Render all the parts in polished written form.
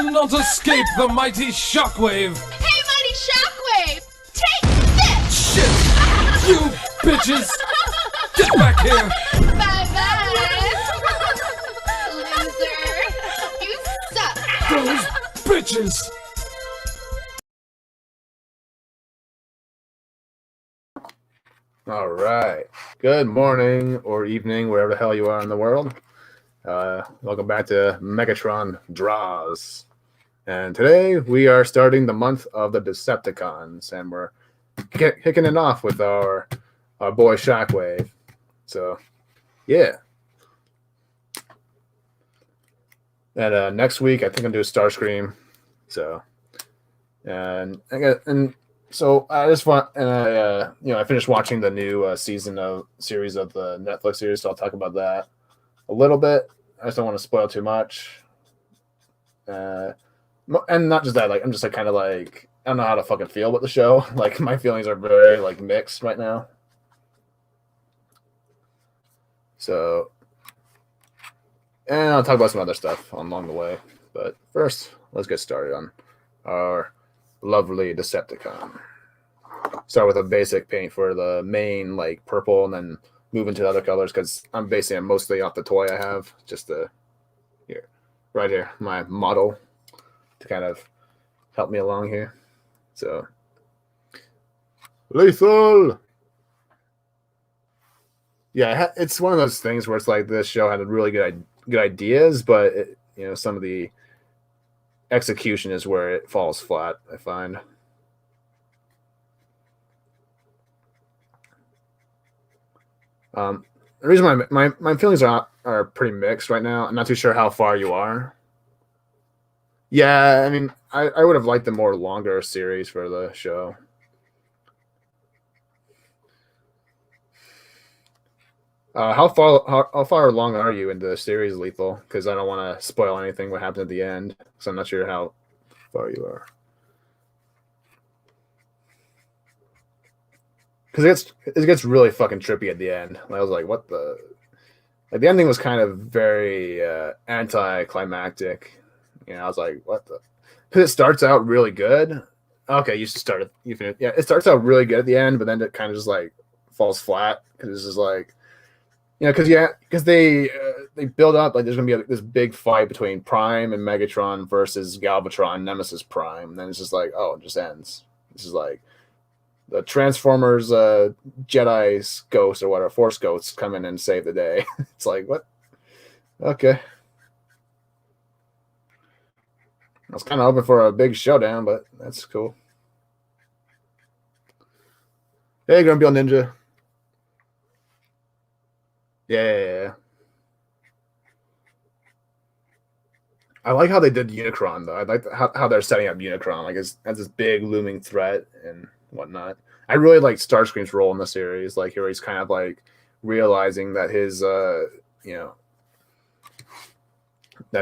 cannot escape the mighty Shockwave! Hey, mighty Shockwave! Take this! Shit! You bitches! Get back here! Bye-bye! Loser! You suck! Those bitches! All right. Good morning or evening, wherever the hell you are in the world. Welcome back to Megatron Draws. And today we are starting the month of the Decepticons, and we're kicking it off with our boy Shockwave. So, yeah. And next week, I think I'm doing Starscream. So, so I just want, and I finished watching the new series of the Netflix series, so I'll talk about that a little bit. I just don't want to spoil too much. And not just that, I'm just kind of I don't know how to fucking feel about the show. My feelings are very mixed right now. So, and I'll talk about some other stuff along the way. But first, let's get started on our lovely Decepticon. Start with a basic paint for the main purple, and then move into other colors because I'm basing it mostly off the toy I have. Just right here, my model to kind of help me along here. So, lethal. Yeah, it's one of those things where it's this show had really good ideas, but some of the execution is where it falls flat, I find. The reason my feelings are pretty mixed right now. I'm not too sure how far you are. Yeah, I mean, I would have liked the more longer series for the show. How far along are you in the series, Lethal? Because I don't want to spoil anything what happens at the end, so I'm not sure how far you are. Because it gets really fucking trippy at the end. I was like, what the? The ending was kind of very anticlimactic. I was like, what the? Because it starts out really good. Okay, you start you finish. Yeah, it starts out really good at the end, but then it kind of just falls flat because it's just because they build up there's gonna be this big fight between Prime and Megatron versus Galvatron, Nemesis Prime. And then it's just it just ends. This is the Transformers Jedi's ghosts or whatever, Force ghosts come in and save the day. It's what? Okay. I was kind of hoping for a big showdown, but that's cool. Hey, Grumpy old Ninja. Yeah. I like how they did Unicron, though. I like how they're setting up Unicron, as this big looming threat and whatnot. I really like Starscream's role in the series, here he's kind of realizing that his, that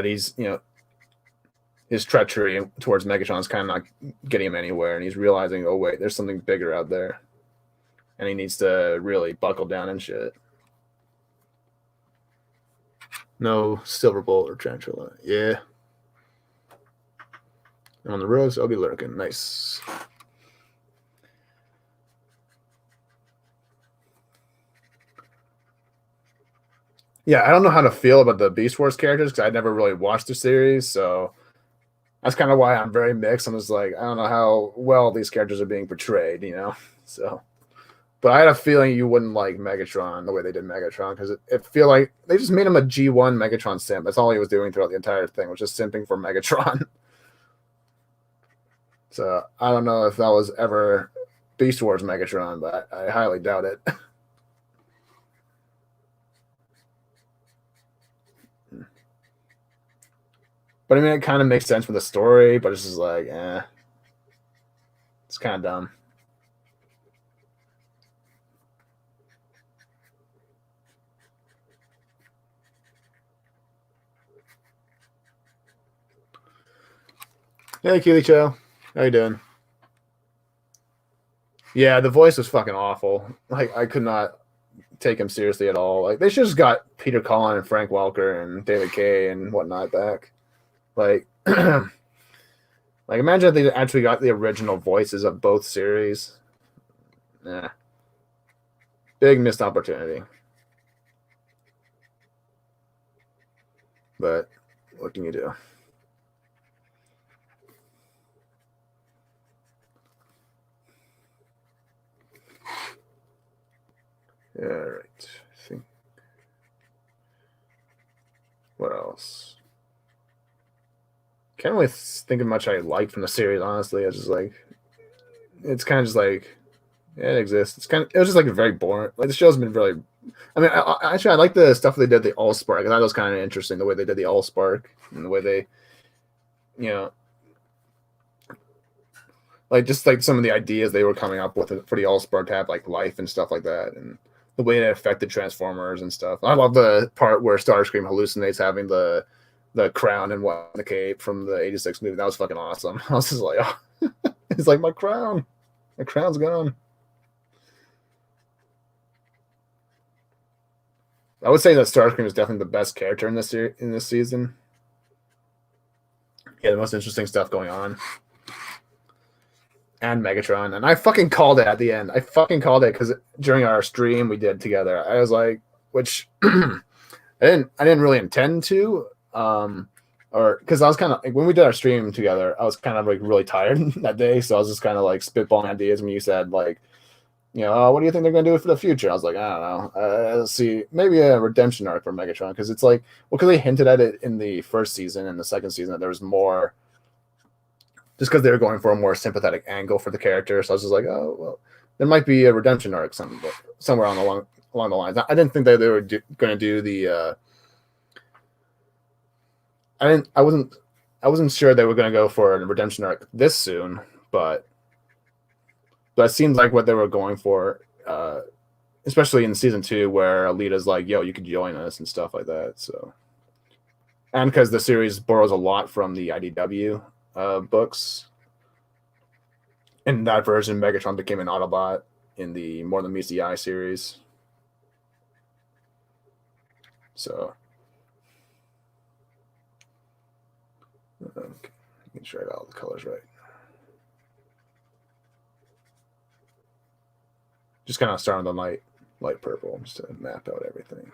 he's, his treachery towards Megatron is kind of not getting him anywhere, and he's realizing, oh wait, there's something bigger out there, and he needs to really buckle down and shit. No Silverbolt or Tarantula. Yeah. On the roads, I'll be lurking. Nice. Yeah, I don't know how to feel about the Beast Wars characters because I never really watched the series, so that's kind of why I'm very mixed. I'm just I don't know how well these characters are being portrayed, So, but I had a feeling you wouldn't like Megatron the way they did Megatron because it feel like they just made him a G1 Megatron simp. That's all he was doing throughout the entire thing, was just simping for Megatron. So I don't know if that was ever Beast Wars Megatron, but I highly doubt it. But I mean, it kind of makes sense for the story, but it's just it's kind of dumb. Hey, Keely Cho. How you doing? Yeah, the voice was fucking awful. I could not take him seriously at all. They should just got Peter Cullen and Frank Welker and David Kaye and whatnot back. Like, imagine if they actually got the original voices of both series. Nah. Big missed opportunity. But what can you do? All right. I think. What else? Can't really think of much I like from the series. Honestly, it's just like it's kind of just like yeah, it exists. It was just like very boring. Like the show's been really. I mean, I like the stuff they did the Allspark. I thought that was kind of interesting the way they did the Allspark and the way they, you know, like just like some of the ideas they were coming up with for the Allspark to have like life and stuff like that, and the way it affected Transformers and stuff. I love the part where Starscream hallucinates having the crown and what the cape from the '86 movie. That was fucking awesome. I was just like, oh. It's like my crown's gone. I would say that Starscream is definitely the best character in this season. Yeah, the most interesting stuff going on. And Megatron, and I fucking called it at the end. I fucking called it because during our stream we did together, I was like, which I didn't really intend to, or because I was kind of like when we did our stream together, I was kind of like really tired that day, so I was just kind of like spitballing ideas when you said like, you know, what do you think they're going to do for the future? I was like, I don't know. Let's see, maybe a redemption arc for Megatron because it's like, well, because they hinted at it in the first season and the second season that there was more. Just because they were going for a more sympathetic angle for the character, so I was just like, oh well, there might be a redemption arc somewhere along the lines. I didn't think that they were going to do the. I wasn't sure they were going to go for a redemption arc this soon, but it seems like what they were going for, especially in season 2, where Alita's like, "Yo, you could join us" and stuff like that. So, and because the series borrows a lot from the IDW. Books. In that version, Megatron became an Autobot in the More Than Meets the Eye series. So, okay. Make sure I got all the colors right. Just kind of start on the light purple, just to map out everything.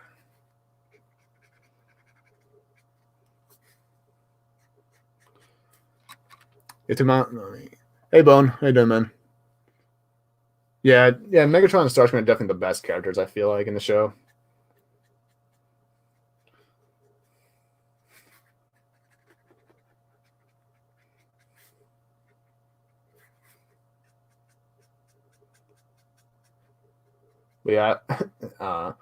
Hey, Bone. How you doing, man? Yeah. Megatron and Starscream are definitely the best characters, I feel like, in the show. But yeah. All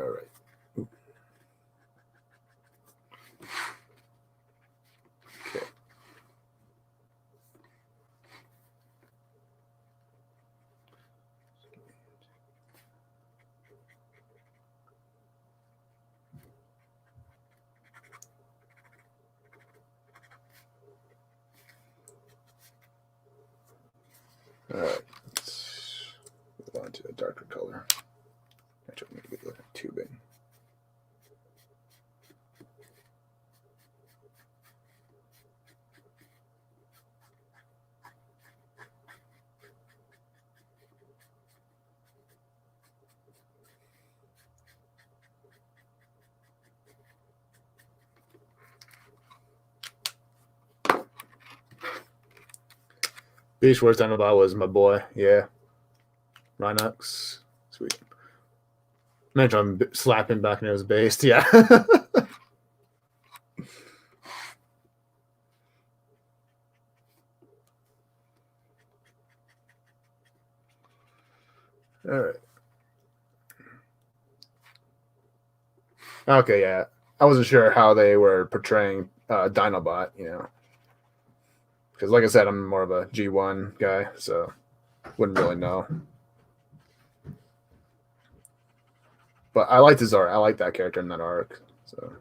right. Okay. All right. Let's move on to a darker color. Actually, I'm going to get the tubing. Beast Wars Dinobot was my boy. Yeah. Rhinox. Sweet. Megatron slapping back into his base. Yeah. All right. Okay, yeah. I wasn't sure how they were portraying Dinobot, you know. Because, like I said, I'm more of a G1 guy, so wouldn't really know. But I liked his arc. I like that character in that arc. So.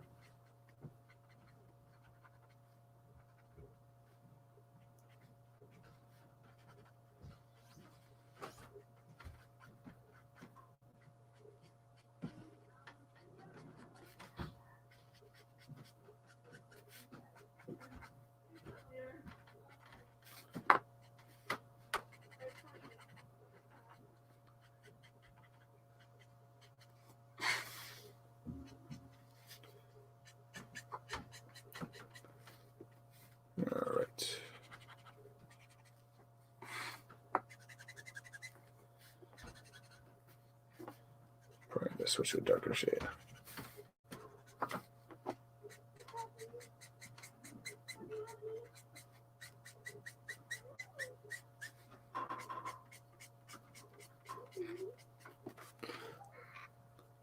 Just switch to a darker shade.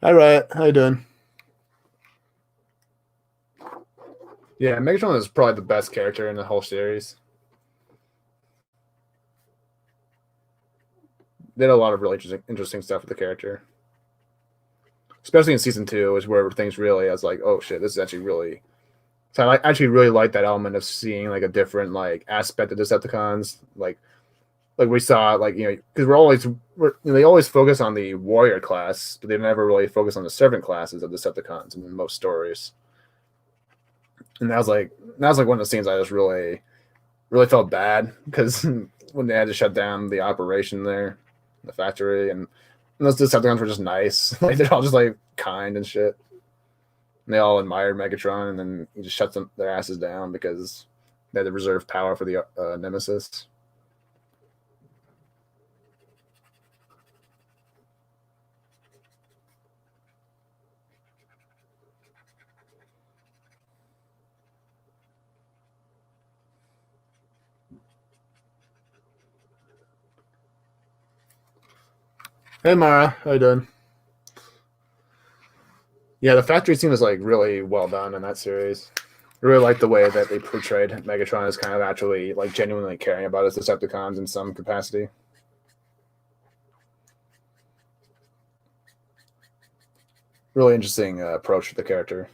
All right, how you doing? Yeah, Megatron is probably the best character in the whole series. They did a lot of really interesting stuff with the character, especially in season 2, is where things really, I was like, oh shit, this is actually really. So I actually really like that element of seeing like a different like aspect of Decepticons, like we saw, like, you know, because they always focus on the warrior class, but they never really focus on the servant classes of Decepticons in most stories. And that was like one of the scenes I just really felt bad, because when they had to shut down the operation there, the factory, and those Decepticons were just nice. Like, they're all just like kind and shit. And they all admired Megatron, and then he just shuts their asses down because they had to reserve power for the Nemesis. Hey Mara, how you doing? Yeah, the factory scene was like really well done in that series. I really like the way that they portrayed Megatron as kind of actually like genuinely caring about his Decepticons in some capacity. Really interesting approach to the character.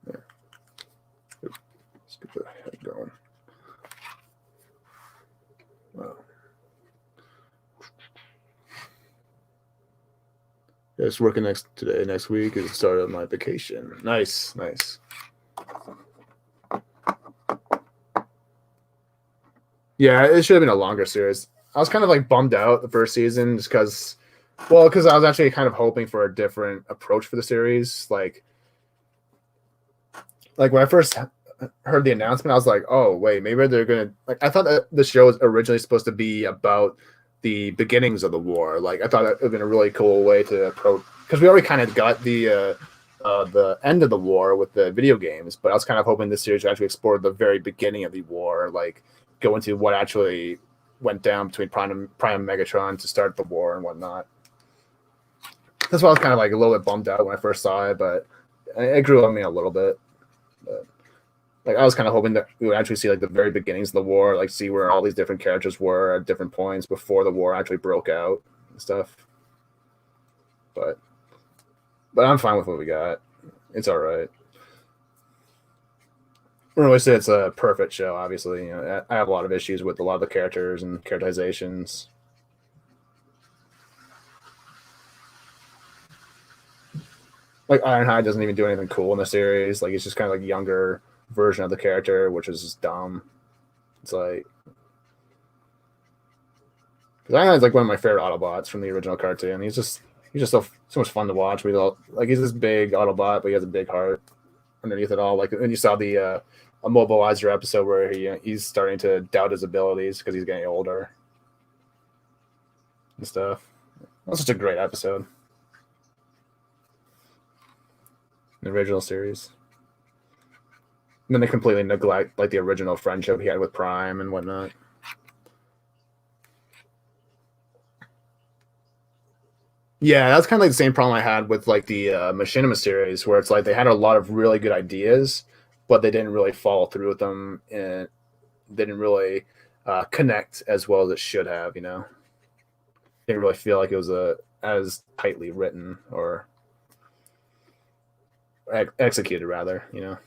Yeah. Let's get the head going. Wow. Yeah, it's working next week is the start of my vacation. Nice. Yeah, it should have been a longer series. I was kind of like bummed out the first season just because I was actually kind of hoping for a different approach for the series. Like when I first heard the announcement, I was like, oh wait, maybe they're gonna, like, I thought that the show was originally supposed to be about the beginnings of the war. Like, I thought that would have been a really cool way to approach, because we already kind of got the end of the war with the video games, but I was kind of hoping this series would actually explore the very beginning of the war, like go into what actually went down between Prime and Megatron to start the war and whatnot. That's why I was kind of like a little bit bummed out when I first saw it, but it grew on me a little bit. But like, I was kind of hoping that we would actually see like the very beginnings of the war, like see where all these different characters were at different points before the war actually broke out and stuff. But I'm fine with what we got. It's all right. I don't really say it's a perfect show. Obviously, you know, I have a lot of issues with a lot of the characters and characterizations. Like, Ironhide doesn't even do anything cool in the series. Like, it's just kind of like younger version of the character, which is just dumb. It's like, because Ironhide's like one of my favorite Autobots from the original cartoon. He's just so much fun to watch. He's this big Autobot, but he has a big heart underneath it all. Like, when you saw the Immobilizer episode where he's starting to doubt his abilities because he's getting older and stuff. That's such a great episode. The original series. And then they completely neglect like the original friendship he had with Prime and whatnot. Yeah, that's kind of like the same problem I had with like the Machinima series, where it's like they had a lot of really good ideas, but they didn't really follow through with them, and didn't really connect as well as it should have. You know, didn't really feel like it was as tightly written or executed, rather. You know.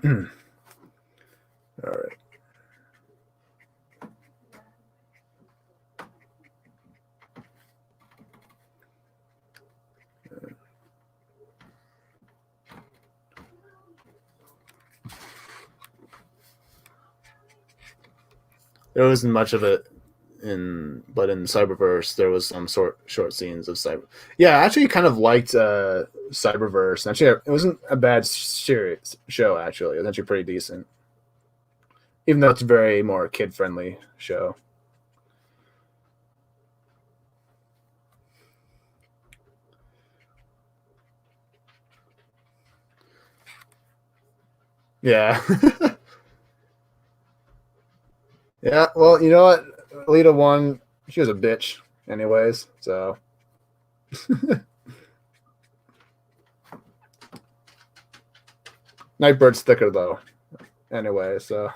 All right. There wasn't much of it but in Cyberverse there was some short scenes of Cyber. Yeah, I actually kind of liked Cyberverse. Actually, it wasn't a bad show. Actually, it was actually pretty decent, even though it's a very more kid friendly show. Yeah. Yeah, well, you know what? Alita won. She was a bitch, anyways. So, Nightbird's thicker though. Anyway, so.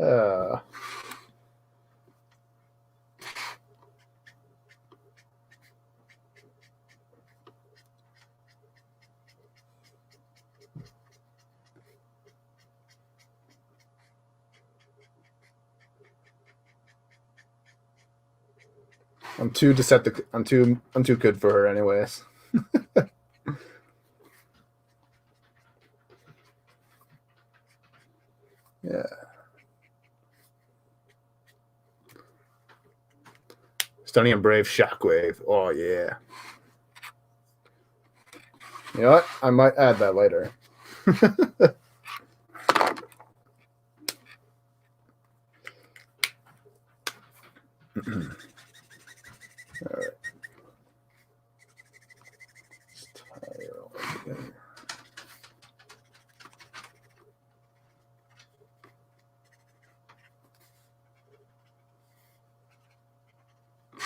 uh, I'm too Deceptic. I'm too good for her, anyways. Yeah. Stunning and Brave Shockwave. Oh yeah. You know what? I might add that later. All right.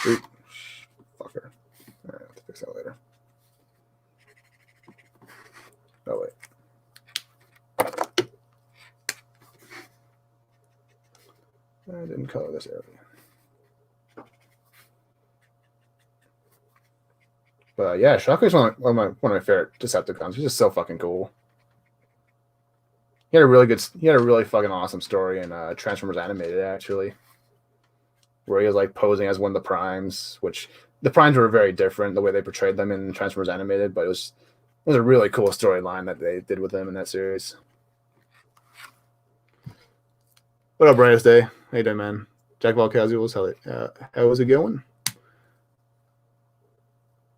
Oop. Fucker. All right, I'll have to fix that later. Oh wait. I didn't color this area. But yeah, Shockwave's one of my favorite Decepticons. He's just so fucking cool. He had a really fucking awesome story in Transformers Animated, actually, where he was like posing as one of the Primes, which the Primes were very different the way they portrayed them in Transformers Animated, but it was a really cool storyline that they did with him in that series. What up, Brightest Day? How you doing, man? Jack of all casuals, how is it going?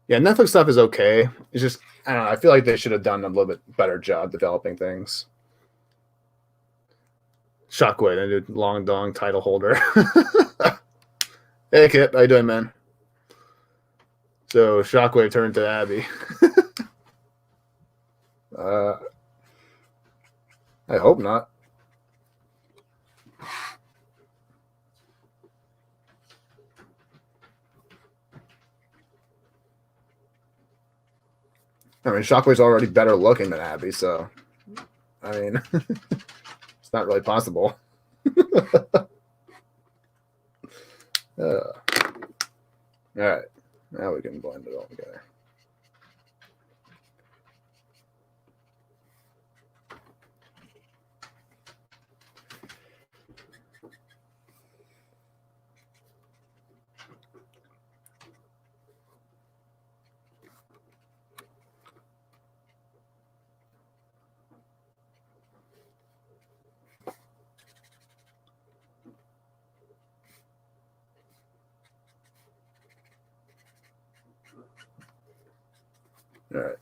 Yeah, Netflix stuff is okay. It's just, I don't know, I feel like they should have done a little bit better job developing things. Shockwave, I do long dong title holder. Hey Kip, how you doing, man? So Shockwave turned to Abby. I hope not. I mean, Shockwave's already better looking than Abby, so I mean, it's not really possible. All right, now we can blend it all together. All right.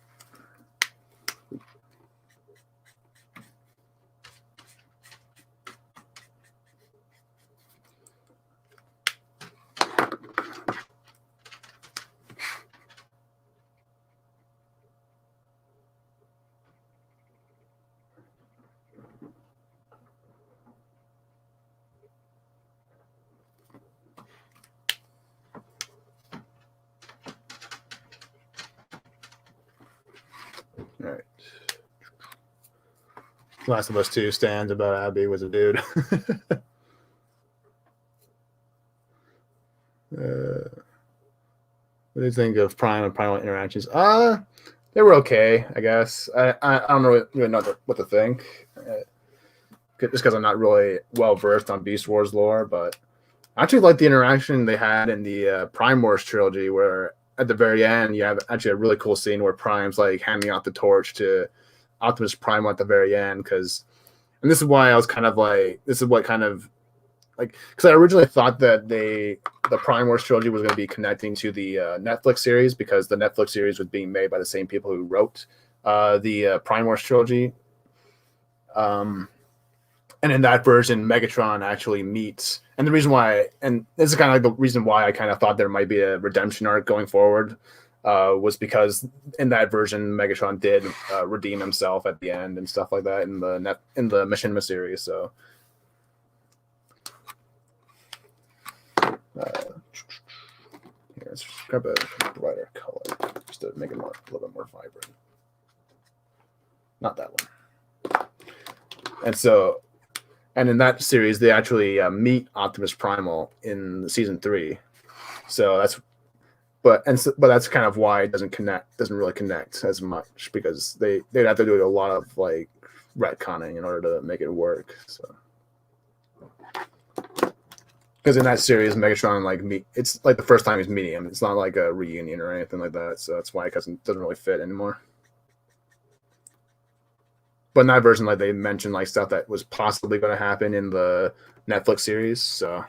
All right. Last of Us 2 stands about Abby was a dude. What do you think of Prime and Primal interactions? They were okay, I guess. I don't really know what to think, just because I'm not really well versed on Beast Wars lore. But I actually like the interaction they had in the Prime Wars trilogy, where at the very end you have actually a really cool scene where Prime's like handing out the torch to Optimus Prime at the very end. And this is why I was kind of like, this is what kind of like, because I originally thought that the Prime Wars trilogy was going to be connecting to the Netflix series, because the Netflix series was being made by the same people who wrote the Prime Wars trilogy. And in that version, Megatron actually meets, and the reason why, and this is kind of like the reason why I kind of thought there might be a redemption arc going forward, was because in that version, Megatron did redeem himself at the end and stuff like that in the Machinima series. So. Here, let's grab a brighter color just to make it a little bit more vibrant. Not that one. And in that series, they actually meet Optimus Primal in season 3. So but that's kind of why it doesn't really connect as much, because they'd have to do a lot of like retconning in order to make it work. So. Because in that series, Megatron it's like the first time he's meeting him. It's not like a reunion or anything like that. So that's why it doesn't really fit anymore. But in that version, like they mentioned like stuff that was possibly going to happen in the Netflix series. So,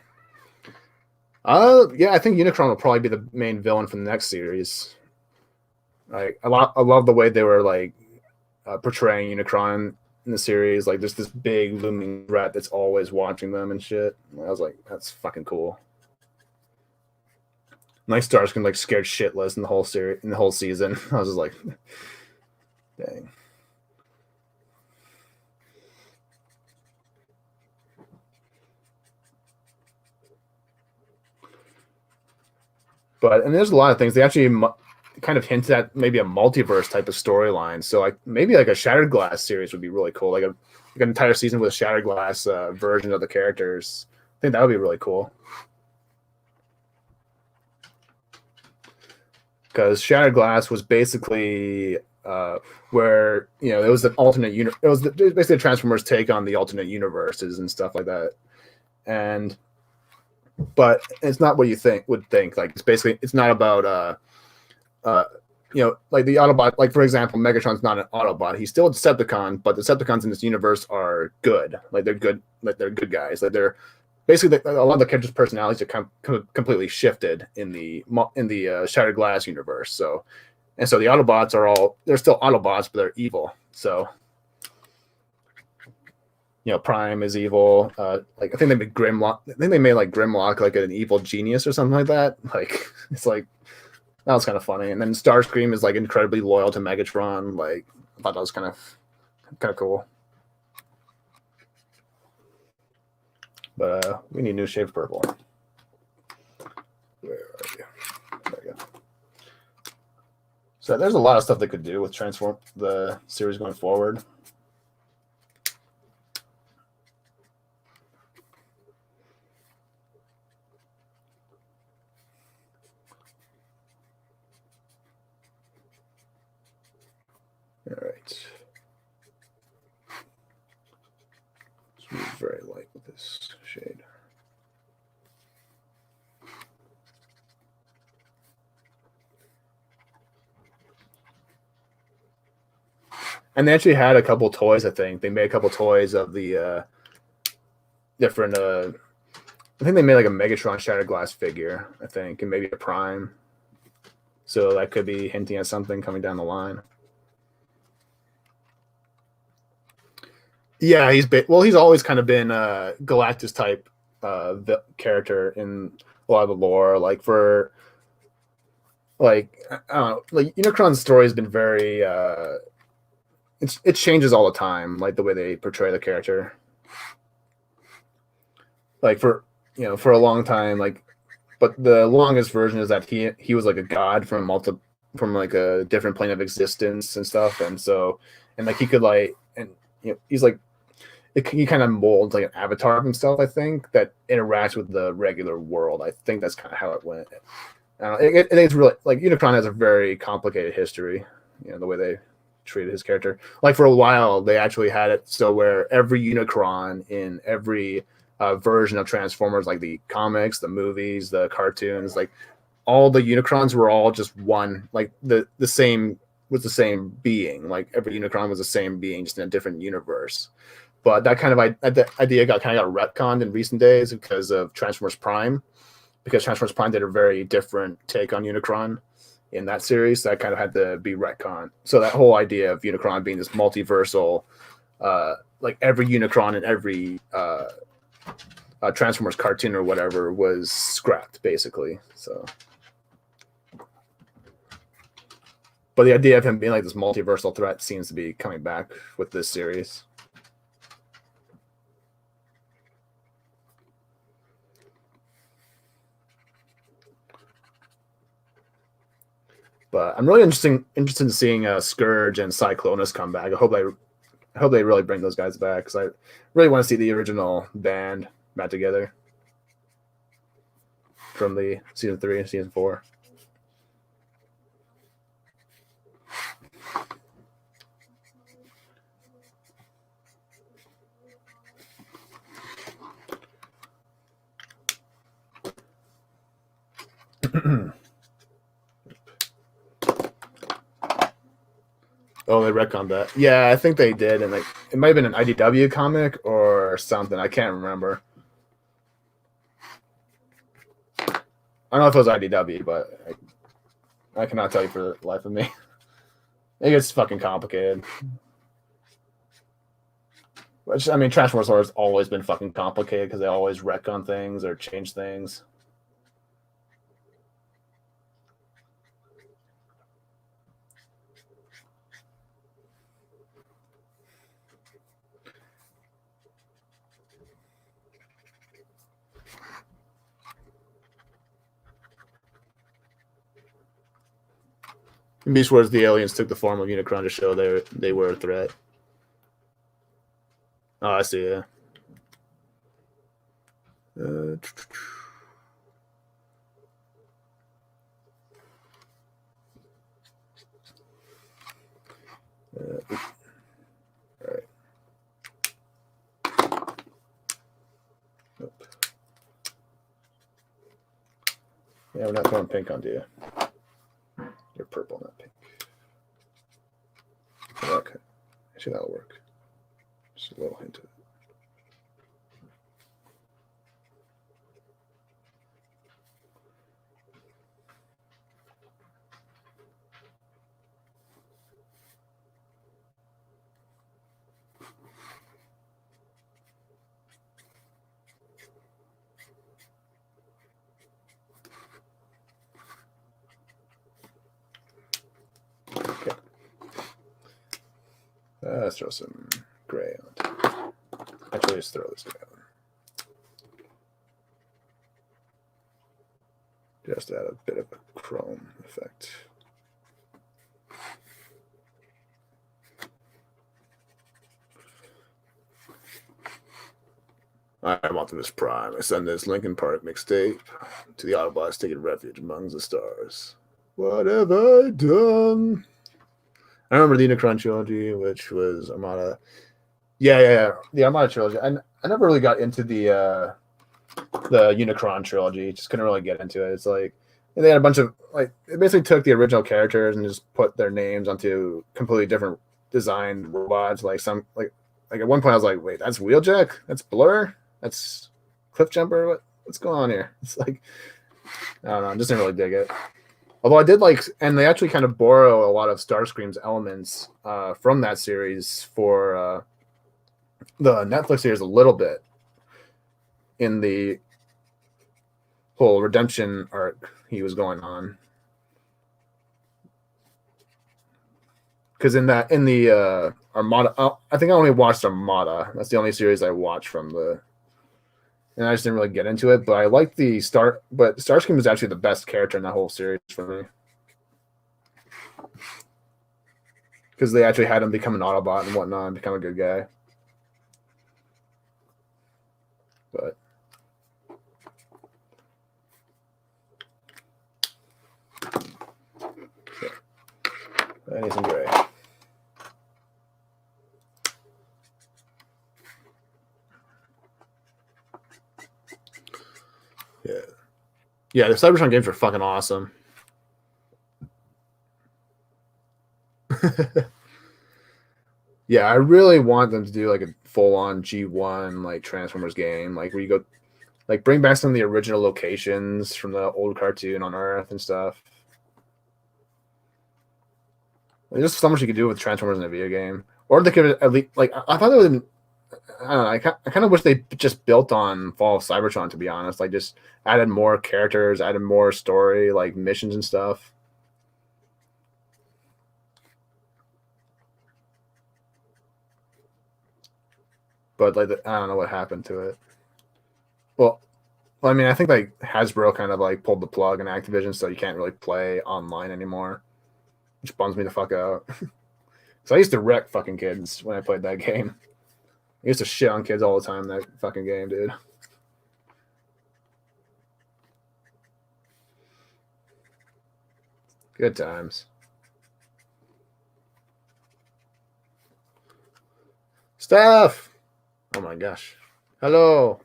yeah, I think Unicron will probably be the main villain for the next series. Like I love the way they were like portraying Unicron in the series. Like there's this big looming threat that's always watching them and shit. I was like, that's fucking cool. Night Star's can like scared shitless in the whole series, in the whole season. I was just like, dang. And there's a lot of things they actually kind of hinted at, maybe a multiverse type of storyline. So like maybe like a Shattered Glass series would be really cool. Like an entire season with a Shattered Glass version of the characters. I think that would be really cool. Because Shattered Glass was basically where it was an alternate universe. It was basically a Transformers take on the alternate universes and stuff like that. But it's not what you would think. Like it's not about like the Autobot. Like for example, Megatron's not an Autobot. He's still a Decepticon, but the Decepticons in this universe are good. Like they're good. Like they're good guys. Like they're basically a lot of the characters' personalities are completely shifted in the Shattered Glass universe. So the Autobots they're still Autobots, but they're evil. So. Prime is evil. Like I think they made Grimlock. I think they made like Grimlock like an evil genius or something like that. Like it's like that was kind of funny. And then Starscream is like incredibly loyal to Megatron. Like I thought that was kind of cool. But we need new shade purple. Where are you? There you go. So there's a lot of stuff they could do with the series going forward. All right. Let's move very light with this shade. And they actually had a couple toys, I think. They made a couple toys of the different... I think they made like a Megatron Shattered Glass figure, I think, and maybe a Prime. So that could be hinting at something coming down the line. Yeah, he's always kind of been a Galactus type character in a lot of the lore. Like for like I don't know, like Unicron's story has been very it changes all the time, like the way they portray the character. Like for a long time, like, but the longest version is that he was like a god from like a different plane of existence and stuff, and like he could like, and he's like, he kind of molds like an avatar of himself, I think, that interacts with the regular world. I think that's kind of how it went. It's really like Unicron has a very complicated history. the way they treated his character. Like for a while, they actually had it so where every Unicron in every version of Transformers, like the comics, the movies, the cartoons, like all the Unicrons were all just one, like the same was the same being. Like every Unicron was the same being, just in a different universe. But that kind of idea got retconned in recent days because of Transformers Prime, because Transformers Prime did a very different take on Unicron in that series. That kind of had to be retconned. So that whole idea of Unicron being this multiversal, like every Unicron in every Transformers cartoon or whatever was scrapped, basically. So, but the idea of him being like this multiversal threat seems to be coming back with this series. But I'm really interested in seeing Scourge and Cyclonus come back. I hope they really bring those guys back, because I really want to see the original band back together from the season 3 and season 4. Oh, they retconned that. Yeah, I think they did, and like it might have been an IDW comic or something. I can't remember. I don't know if it was IDW, but I cannot tell you for the life of me. It gets fucking complicated. Which, I mean, Transformers has always been fucking complicated because they always retcon things or change things. In Beast Wars, the aliens took the form of Unicron to show they were a threat. Oh, I see, yeah. All right. Nope. Yeah, we're not throwing pink onto you. You're purple, not pink. Okay. Actually, that'll work. Just a little hint of it. Okay. Let's throw some gray on top. Actually, just throw this guy on. Just add a bit of a chrome effect. I'm Optimus Prime. I send this Linkin Park mixtape to the Autobots taking refuge among the stars. What have I done? I remember the Unicron trilogy, which was Armada. Yeah. The Armada trilogy. I never really got into the Unicron trilogy. Just couldn't really get into it. It's like they had a bunch of like it basically took the original characters and just put their names onto completely different designed robots. Like at one point I was like, wait, that's Wheeljack? That's Blur? That's Cliffjumper? What's going on here? It's like I don't know. I just didn't really dig it. Although I did like, and they actually kind of borrow a lot of Starscream's elements from that series for the Netflix series a little bit in the whole redemption arc he was going on. Because in the Armada, I think I only watched Armada. That's the only series I watched from the. And I just didn't really get into it, but I liked but Starscream was actually the best character in that whole series for me. Because they actually had him become an Autobot and whatnot and become a good guy. But I need some gray. Yeah, the Cybertron games are fucking awesome. Yeah, I really want them to do like a full-on G1 like Transformers game, like where you go, like bring back some of the original locations from the old cartoon on Earth and stuff. There's just so much you could do with Transformers in a video game, or they could at least like I thought it was. I don't know. I kind of wish they just built on Fall of Cybertron, to be honest. Like just added more characters, added more story, like missions and stuff. But like I don't know what happened to it. Well, I mean, I think like Hasbro kind of like pulled the plug in Activision, so you can't really play online anymore, which bums me the fuck out. So I used to wreck fucking kids when I played that game. I used to shit on kids all the time in that fucking game, dude. Good times. Steph! Oh my gosh. Hello.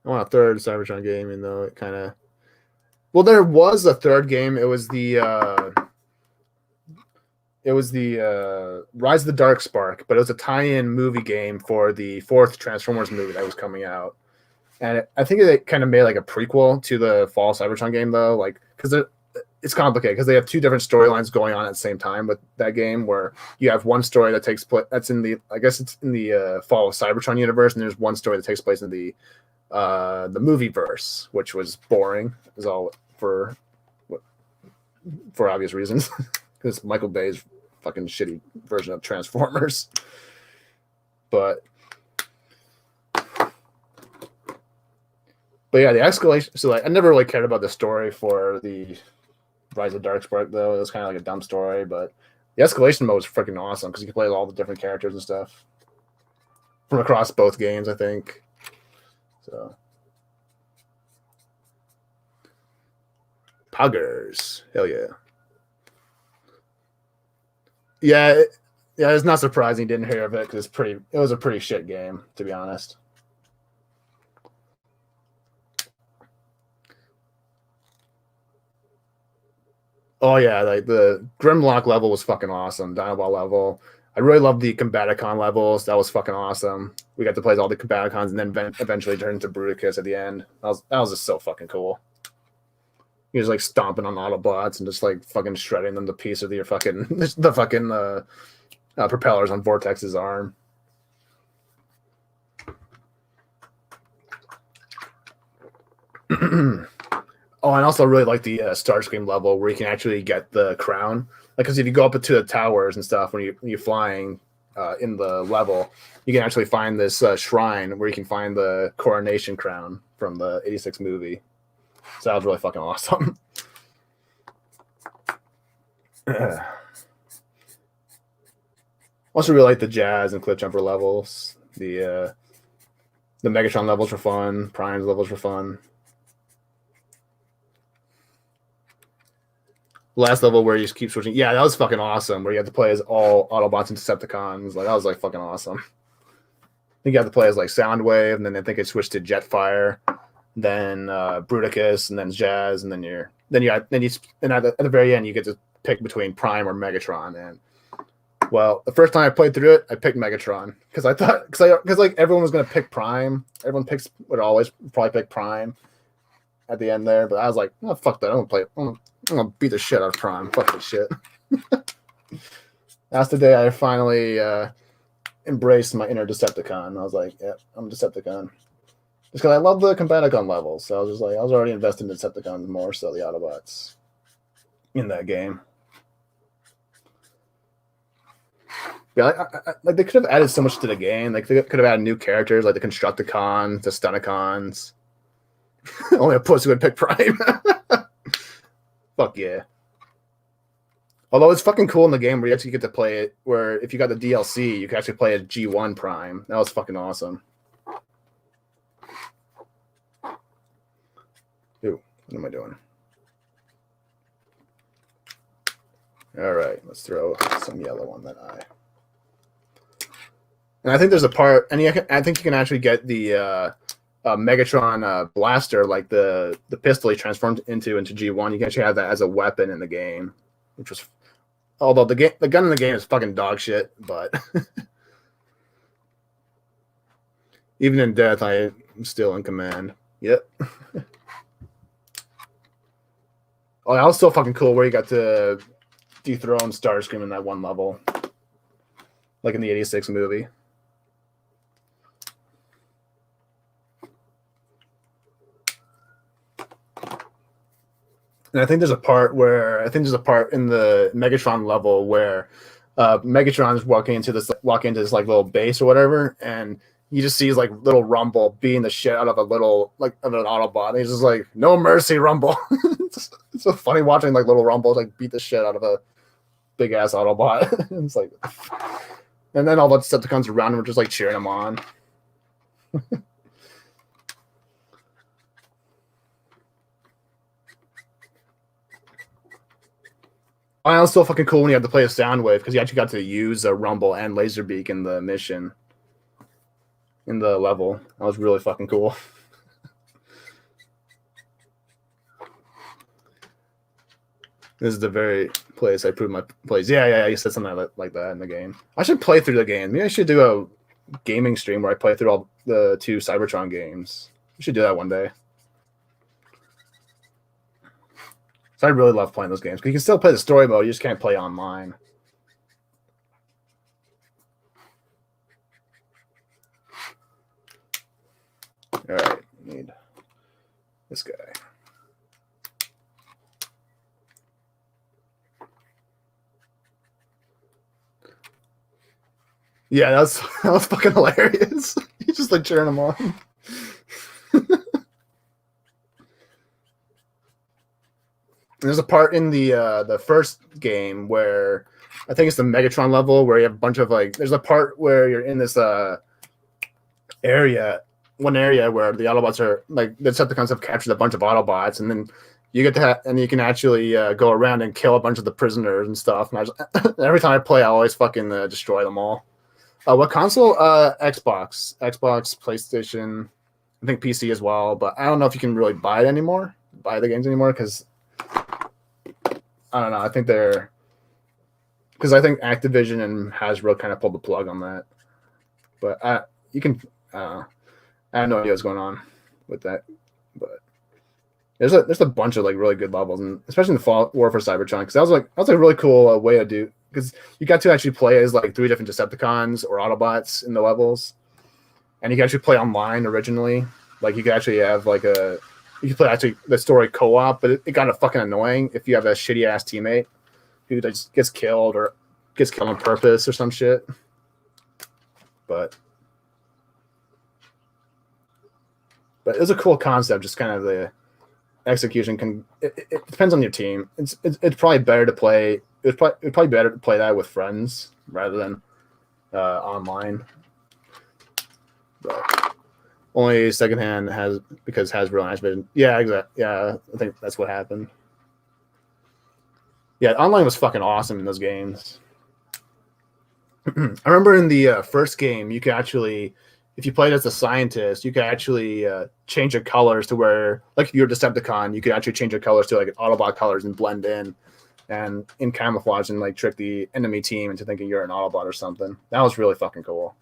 I want a third Cybertron game, even though it kind of... Well, there was a third game. It was the Rise of the Dark Spark, but it was a tie-in movie game for the fourth Transformers movie that was coming out. And I think it kind of made like a prequel to the Fall Cybertron game, though, like because it's complicated because they have two different storylines going on at the same time with that game, where you have one story that takes place that's in the it's in the Fall of Cybertron universe, and there's one story that takes place in the movie verse, which was boring, is all for obvious reasons, because Michael Bay's fucking shitty version of Transformers. But yeah, the escalation. So like, I never really cared about the story for the Rise of Dark Spark, though. It was kind of like a dumb story, but the escalation mode was freaking awesome because you can play all the different characters and stuff from across both games, I think. So, Poggers, hell yeah. Yeah, it's not surprising you didn't hear of it because it was a pretty shit game, to be honest. Oh yeah, like the Grimlock level was fucking awesome. Dinoball level. I really loved the Combaticon levels. That was fucking awesome. We got to play all the Combaticons and then eventually turn into Bruticus at the end. That was just so fucking cool. He was like stomping on Autobots and just like fucking shredding them to pieces with your fucking the fucking propellers on Vortex's arm. Oh, and I also really like the Starscream level where you can actually get the crown. Like, because if you go up to the towers and stuff when you're flying in the level, you can actually find this shrine where you can find the coronation crown from the '86 movie. So that was really fucking awesome. Also really like the Jazz and Cliffjumper levels. The Megatron levels were fun. Prime's levels were fun. Last level where you just keep switching. Yeah, that was fucking awesome. Where you had to play as all Autobots and Decepticons. Like that was like fucking awesome. I think you have to play as like Soundwave, and then I think it switched to Jetfire, then Bruticus, and then Jazz, and then at the very end you get to pick between Prime or Megatron. And well, the first time I played through it, I picked Megatron because like everyone was gonna pick Prime. Everyone would always probably pick Prime at the end there, but I was like, oh fuck that, I'm gonna beat the shit out of Prime. Fuck this shit. That's the day I finally embraced my inner Decepticon. I was like, yeah, I'm a Decepticon. Just because I love the Combaticon levels. So I was just like, I was already invested in Decepticons more so the Autobots in that game. Yeah, like they could have added so much to the game. Like they could have added new characters like the Constructicons, the Stunticons. Only a pussy would pick Prime. Fuck yeah. Although it's fucking cool in the game where you actually get to play it, where if you got the DLC, you can actually play as G1 Prime. That was fucking awesome. Ooh, what am I doing? All right, let's throw some yellow on that eye. And I think there's a part, and I think you can actually get the Megatron blaster, like the pistol he transformed into G1. You can actually have that as a weapon in the game, which was, although the gun in the game is fucking dog shit, but even in death, I am still in command. Yep. Oh, that was so fucking cool where you got to dethrone Starscream in that one level, like in the '86 movie. And I think there's a part in the Megatron level where Megatron's walking into this like little base or whatever, and you just see like little Rumble beating the shit out of of an Autobot. And he's just like, "No mercy, Rumble." It's so funny watching like little Rumble like beat the shit out of a big ass Autobot. It's like, and then all the Decepticons around him are just like cheering him on. Oh, it was so fucking cool when you had to play a Soundwave because you actually got to use a Rumble and Laserbeak in the mission, in the level. That was really fucking cool. This is the very place I proved my plays. Yeah, you said something like that in the game. I should play through the game. Maybe I should do a gaming stream where I play through all the 2 Cybertron games. We should do that one day. So I really love playing those games because you can still play the story mode. You just can't play online. All right, need this guy. Yeah, that was fucking hilarious. He's just like cheering him on. There's a part in the first game where I think it's the Megatron level where you have a bunch of like. There's a part where you're in this one area where the Autobots are like the Decepticons have captured a bunch of Autobots, and then you get to and you can actually go around and kill a bunch of the prisoners and stuff. And every time I play, I always fucking destroy them all. What console? Xbox, PlayStation, I think PC as well. But I don't know if you can really buy the games anymore because. I don't know. I think because I think Activision and Hasbro kind of pulled the plug on that. But you can. I have no idea what's going on with that. But there's a bunch of like really good levels, and especially in the Fall War for Cybertron, because that was a really cool way to do. Because you got to actually play as like 3 different Decepticons or Autobots in the levels, and you can actually play online originally. Like you could actually have like you can play actually the story co-op, but it got fucking annoying if you have a shitty ass teammate who just gets killed on purpose or some shit. But it was a cool concept. Just kind of the execution it depends on your team. It's probably better to play. It's probably better to play that with friends rather than online. But only secondhand because Hasbro and Activision. Yeah, exactly. Yeah, I think that's what happened. Yeah, online was fucking awesome in those games. I remember in the first game, you could actually, if you played as a scientist, you could actually change your colors to where, like if you're a Decepticon, you could actually change your colors to like Autobot colors and blend in camouflage and like trick the enemy team into thinking you're an Autobot or something. That was really fucking cool.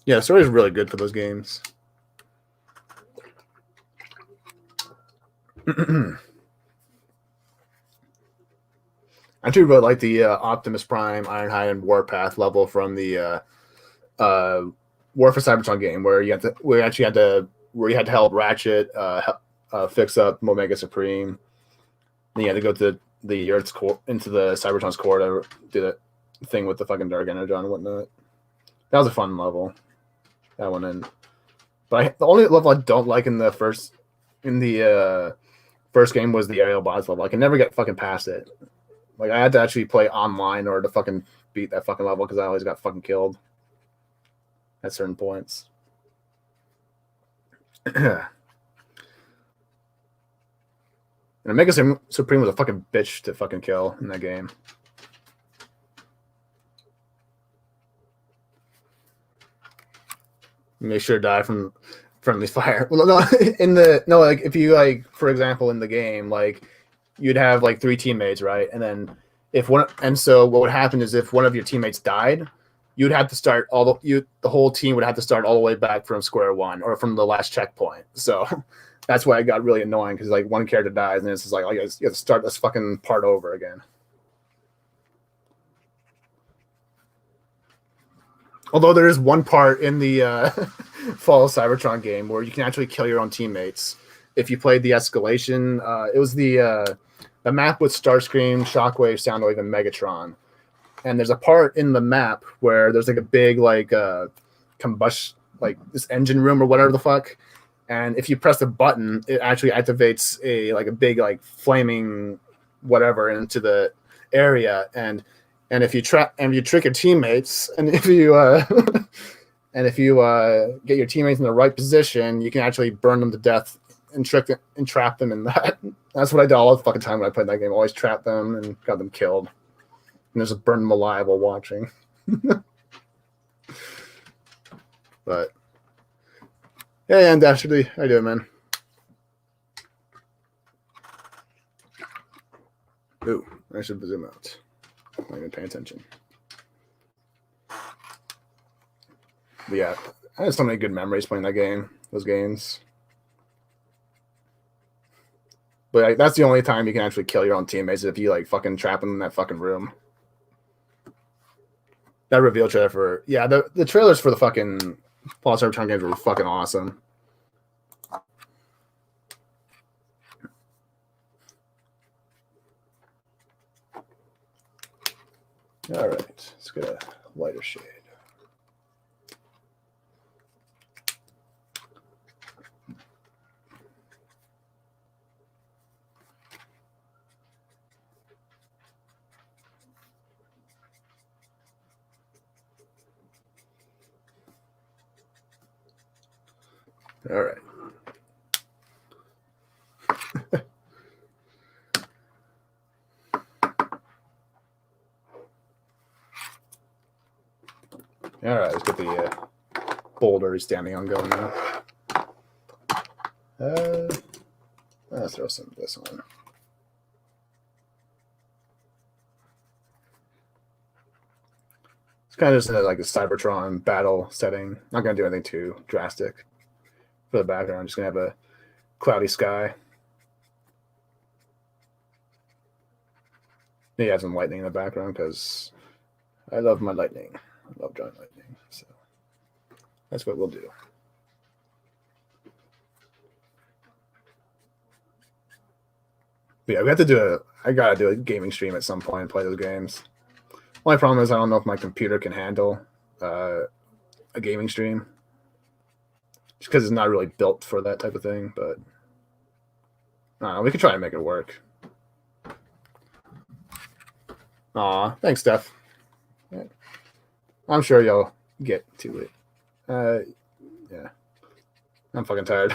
Yeah, the story is really good for those games. I actually really like the Optimus Prime, Ironhide, and Warpath level from the War for Cybertron game, where you had to help Ratchet fix up Omega Supreme. Then you had to go to the Earth's core, into the Cybertron's core to do that thing with the fucking Dark Energon and whatnot. That was a fun level. That one in. But the only level I don't like in the first game was the Aerial Bots level. I can never get fucking past it. Like I had to actually play online in order to fucking beat that fucking level because I always got fucking killed at certain points. And Mega Supreme was a fucking bitch to fucking kill in that game. Make sure to die from friendly fire. Well, no, like if you like, for example, in the game, like you'd have like 3 teammates, right? And then so what would happen is if one of your teammates died, you'd have to start the whole team would have to start all the way back from square one or from the last checkpoint. So that's why it got really annoying because like one character dies and it's just like, oh, you have to start this fucking part over again. Although there is one part in the Fall of Cybertron game where you can actually kill your own teammates if you played the escalation. It was the map with Starscream, Shockwave, Soundwave, and Megatron. And there's a part in the map where there's like a big like combustion, like this engine room or whatever the fuck. And if you press the button, it actually activates a big like flaming whatever into the area. And if you trick your teammates, and if you get your teammates in the right position, you can actually burn them to death and trap them in that. That's what I did all the fucking time when I played that game. I always trapped them and got them killed, and just burn them alive while watching. But yeah, and Dastardly, how you doing, man? Ooh, I should zoom out. I'm not even paying attention. But yeah, I had so many good memories playing that game, those games. But like, that's the only time you can actually kill your own teammates if you like fucking trap them in that fucking room. That reveal trailer for the trailers for the fucking Fall Cybertron games were fucking awesome. All right, let's get a lighter shade. All right. All right, let's get the boulder he's standing on going now. Let's throw some of this on. It's kind of just like a Cybertron battle setting. Not going to do anything too drastic for the background. I'm just going to have a cloudy sky. Maybe have some lightning in the background because I love my lightning. I love drawing lightning. So that's what we'll do. But yeah, I gotta do a gaming stream at some point and play those games. Only problem is I don't know if my computer can handle a gaming stream. Just because it's not really built for that type of thing, but I don't know, we can try and make it work. Aw, thanks, Steph. I'm sure you'll get to it. Yeah. I'm fucking tired.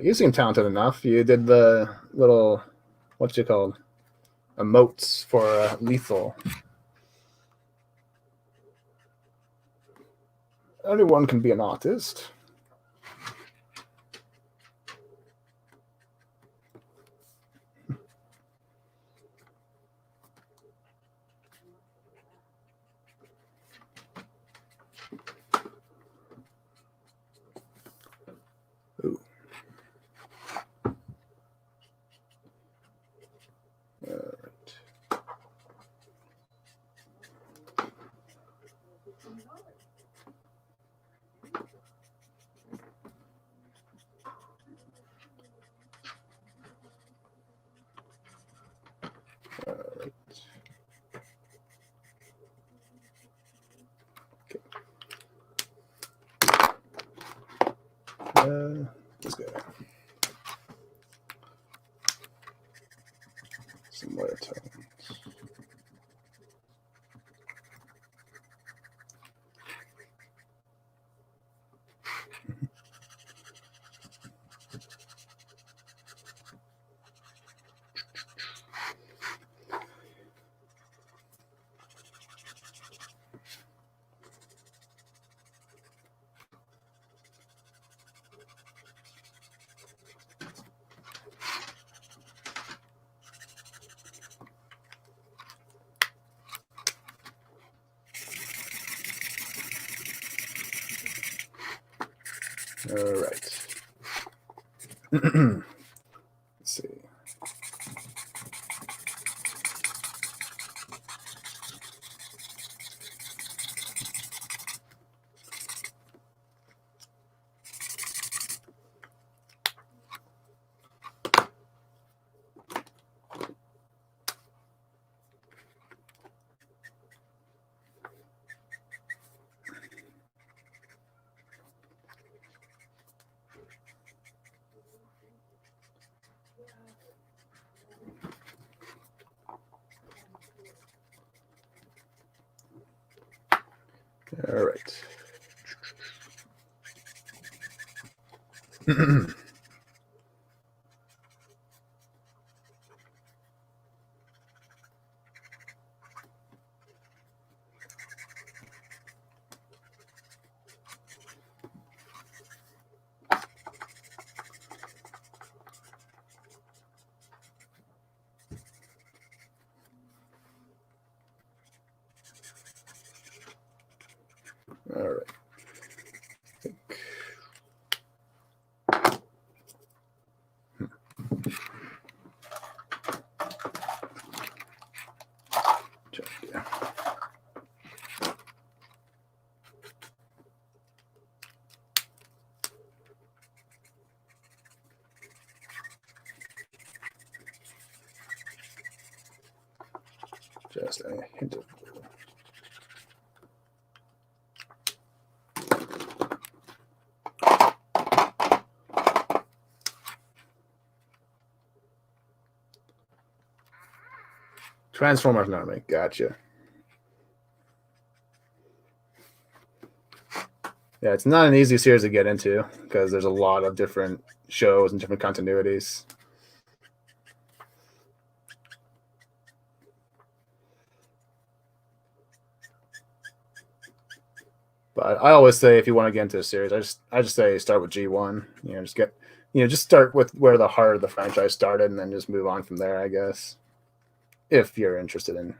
You seem talented enough. You did the little, what's it called? Emotes for Lethal. Anyone can be an artist. Ooh. Let's go. Similar tones. All right. Let's see. All right. All right. Yeah. Just a hint of blue. Transformers Army. Gotcha. Yeah, it's not an easy series to get into because there's a lot of different shows and different continuities. But I always say if you want to get into a series, I just say start with G1. Just start with where the heart of the franchise started, and then just move on from there. I guess if you're interested in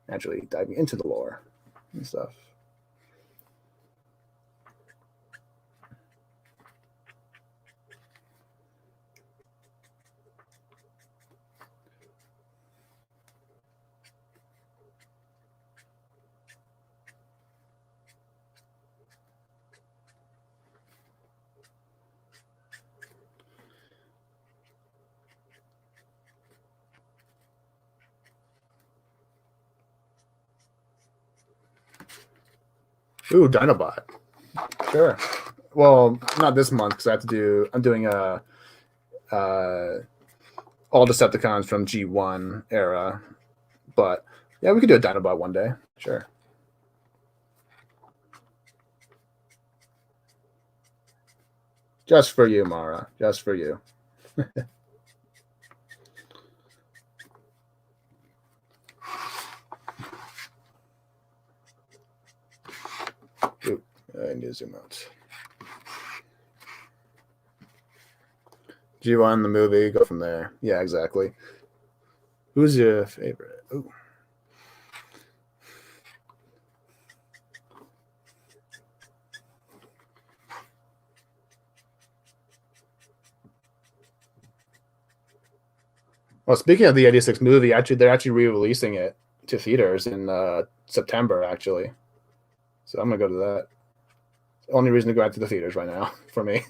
actually diving into the lore and stuff. Ooh, Dinobot. Sure. Well, not this month because I'm doing all Decepticons from G1 era. But yeah, we could do a Dinobot one day. Sure. Just for you, Mara. Just for you. Ooh, I need to zoom out. G1, the movie, go from there. Yeah, exactly. Who's your favorite? Ooh. Well, speaking of the 86 movie, they're actually re-releasing it to theaters in September, actually. So I'm going to go to that. Only reason to go out to the theaters right now for me.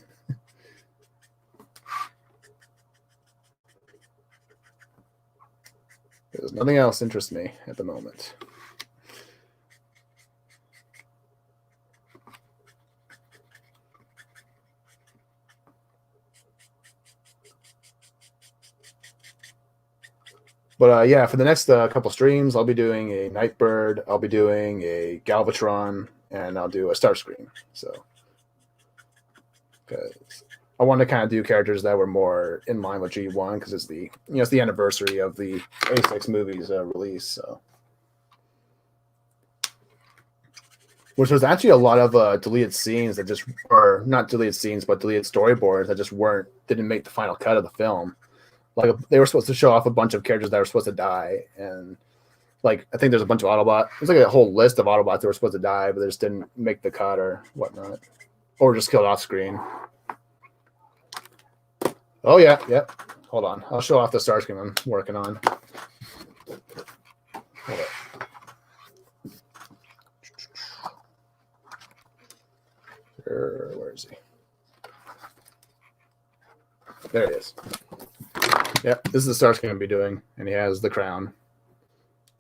Because nothing else interests me at the moment. But yeah, for the next couple streams, I'll be doing a Nightbird, I'll be doing a Galvatron, and I'll do a Starscream. So, because I wanted to kind of do characters that were more in line with G1 because it's the it's the anniversary of the A6 movies release. So, which was actually a lot of deleted scenes that just, or not deleted scenes, but deleted storyboards that just didn't make the final cut of the film. Like they were supposed to show off a bunch of characters that were supposed to die, and like I think there's a bunch of Autobots. There's like a whole list of Autobots that were supposed to die, but they just didn't make the cut or whatnot, or just killed off screen. Oh yeah. Hold on, I'll show off the Starscream I'm working on. Hold up. Where is he? There he is. Yep, this is the Starscream I'll be doing, and he has the crown,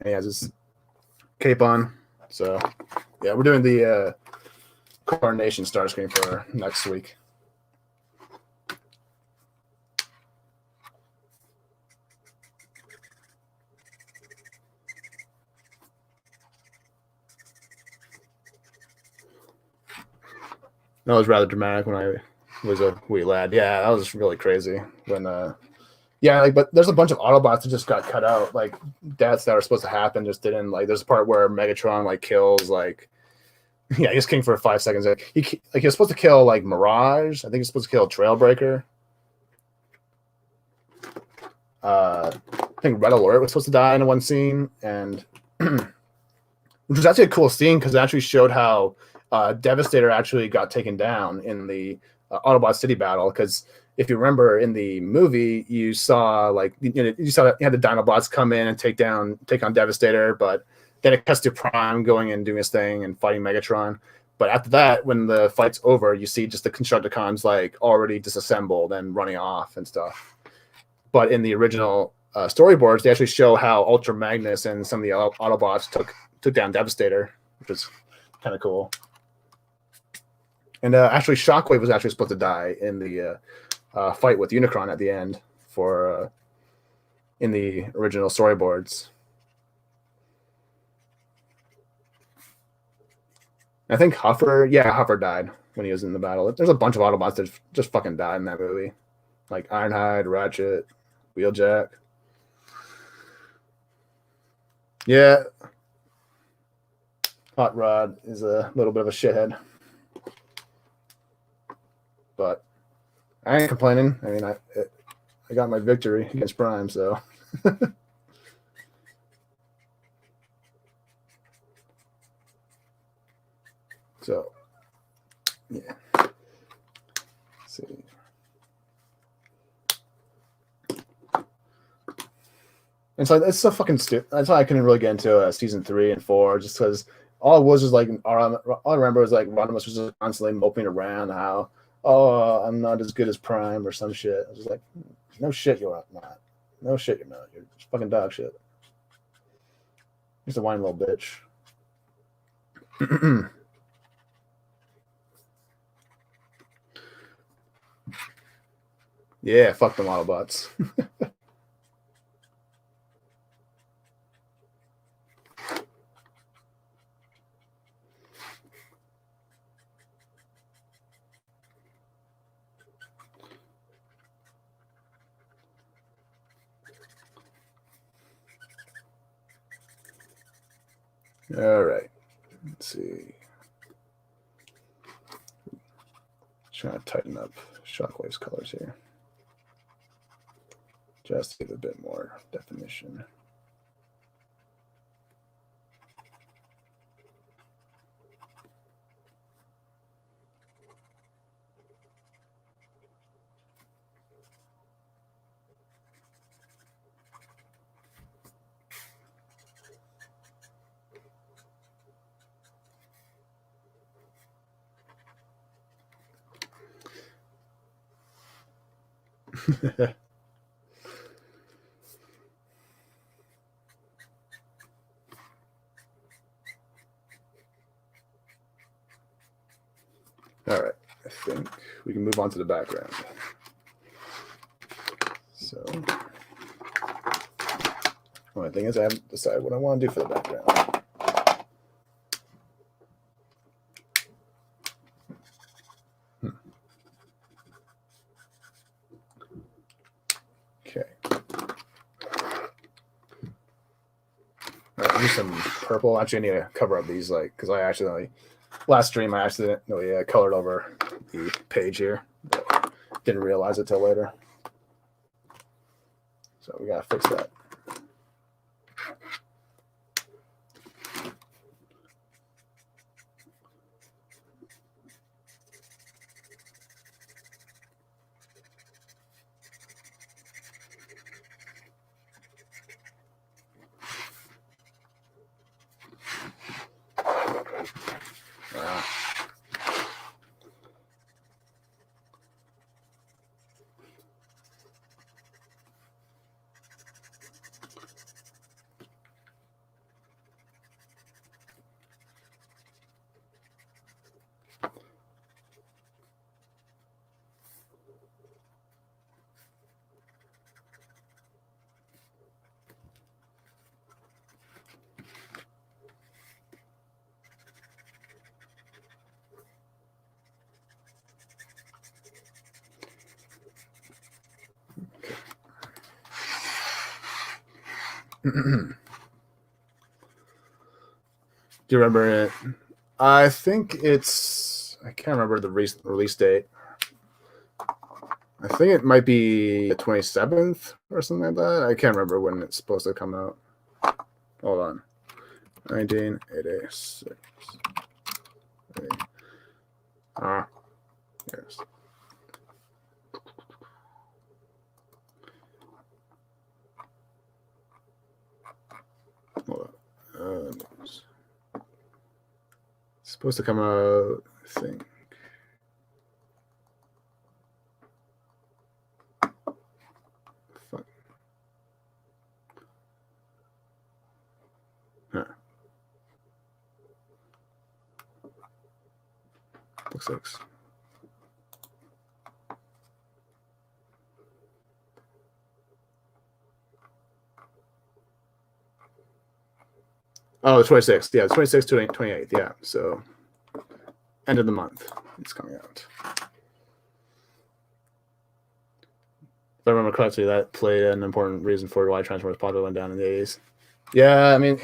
and he has his cape on. So, yeah, we're doing the coronation Starscream for next week. That was rather dramatic when I was a wee lad. Yeah, that was really crazy when yeah, like, but there's a bunch of Autobots that just got cut out. Like deaths that were supposed to happen just didn't. Like, there's a part where Megatron like kills like, yeah, he's king for 5 seconds. Like he was supposed to kill like Mirage. I think he's supposed to kill Trailbreaker. I think Red Alert was supposed to die in one scene, and which was actually a cool scene because it actually showed how Devastator actually got taken down in the Autobot City battle. Because if you remember in the movie, you saw like you saw that you had the Dinobots come in and take on Devastator, but then it cuts to Prime going and doing his thing and fighting Megatron. But after that, when the fight's over, you see just the Constructicons like already disassembled and running off and stuff. But in the original storyboards, they actually show how Ultra Magnus and some of the Autobots took down Devastator, which is kind of cool. And actually, Shockwave was actually supposed to die in the fight with Unicron at the end for in the original storyboards. I think Huffer died when he was in the battle. There's a bunch of Autobots that just fucking died in that movie, like Ironhide, Ratchet, Wheeljack. Yeah, Hot Rod is a little bit of a shithead, but I ain't complaining. I mean, I got my victory against Prime, so. So, yeah. Let's see. And so it's so fucking stupid. That's why I couldn't really get into season 3 and 4, just because all it was like, all I remember was like Rodimus was just constantly moping around how, oh, I'm not as good as Prime or some shit. I was just like, no shit, you're not. No shit, you're not. You're just fucking dog shit. He's a whiny little bitch. Yeah, fuck them Autobots. All right. Let's see. Trying to tighten up Shockwave's colors here. Just to give a bit more definition. All right, I think we can move on to the background. So, Only thing is, I haven't decided what I want to do for the background. Okay. I'll use some purple. Actually, I need to cover up these, like, because I accidentally, last stream, I accidentally colored over the page here. But didn't realize it till later. So we gotta fix that. Do you remember it? I think it's, I can't remember the release date. I think it might be the 27th or something like that. I can't remember when it's supposed to come out. Hold on. 1986. Yes. Hold on. It's supposed to come out, I think. Fuck. Huh. Looks like. Oh, the 26th. Yeah, the 26th to 28th. Yeah, so end of the month it's coming out. If I remember correctly, that played an important reason for why Transformers popular went down in the 80s. Yeah, I mean,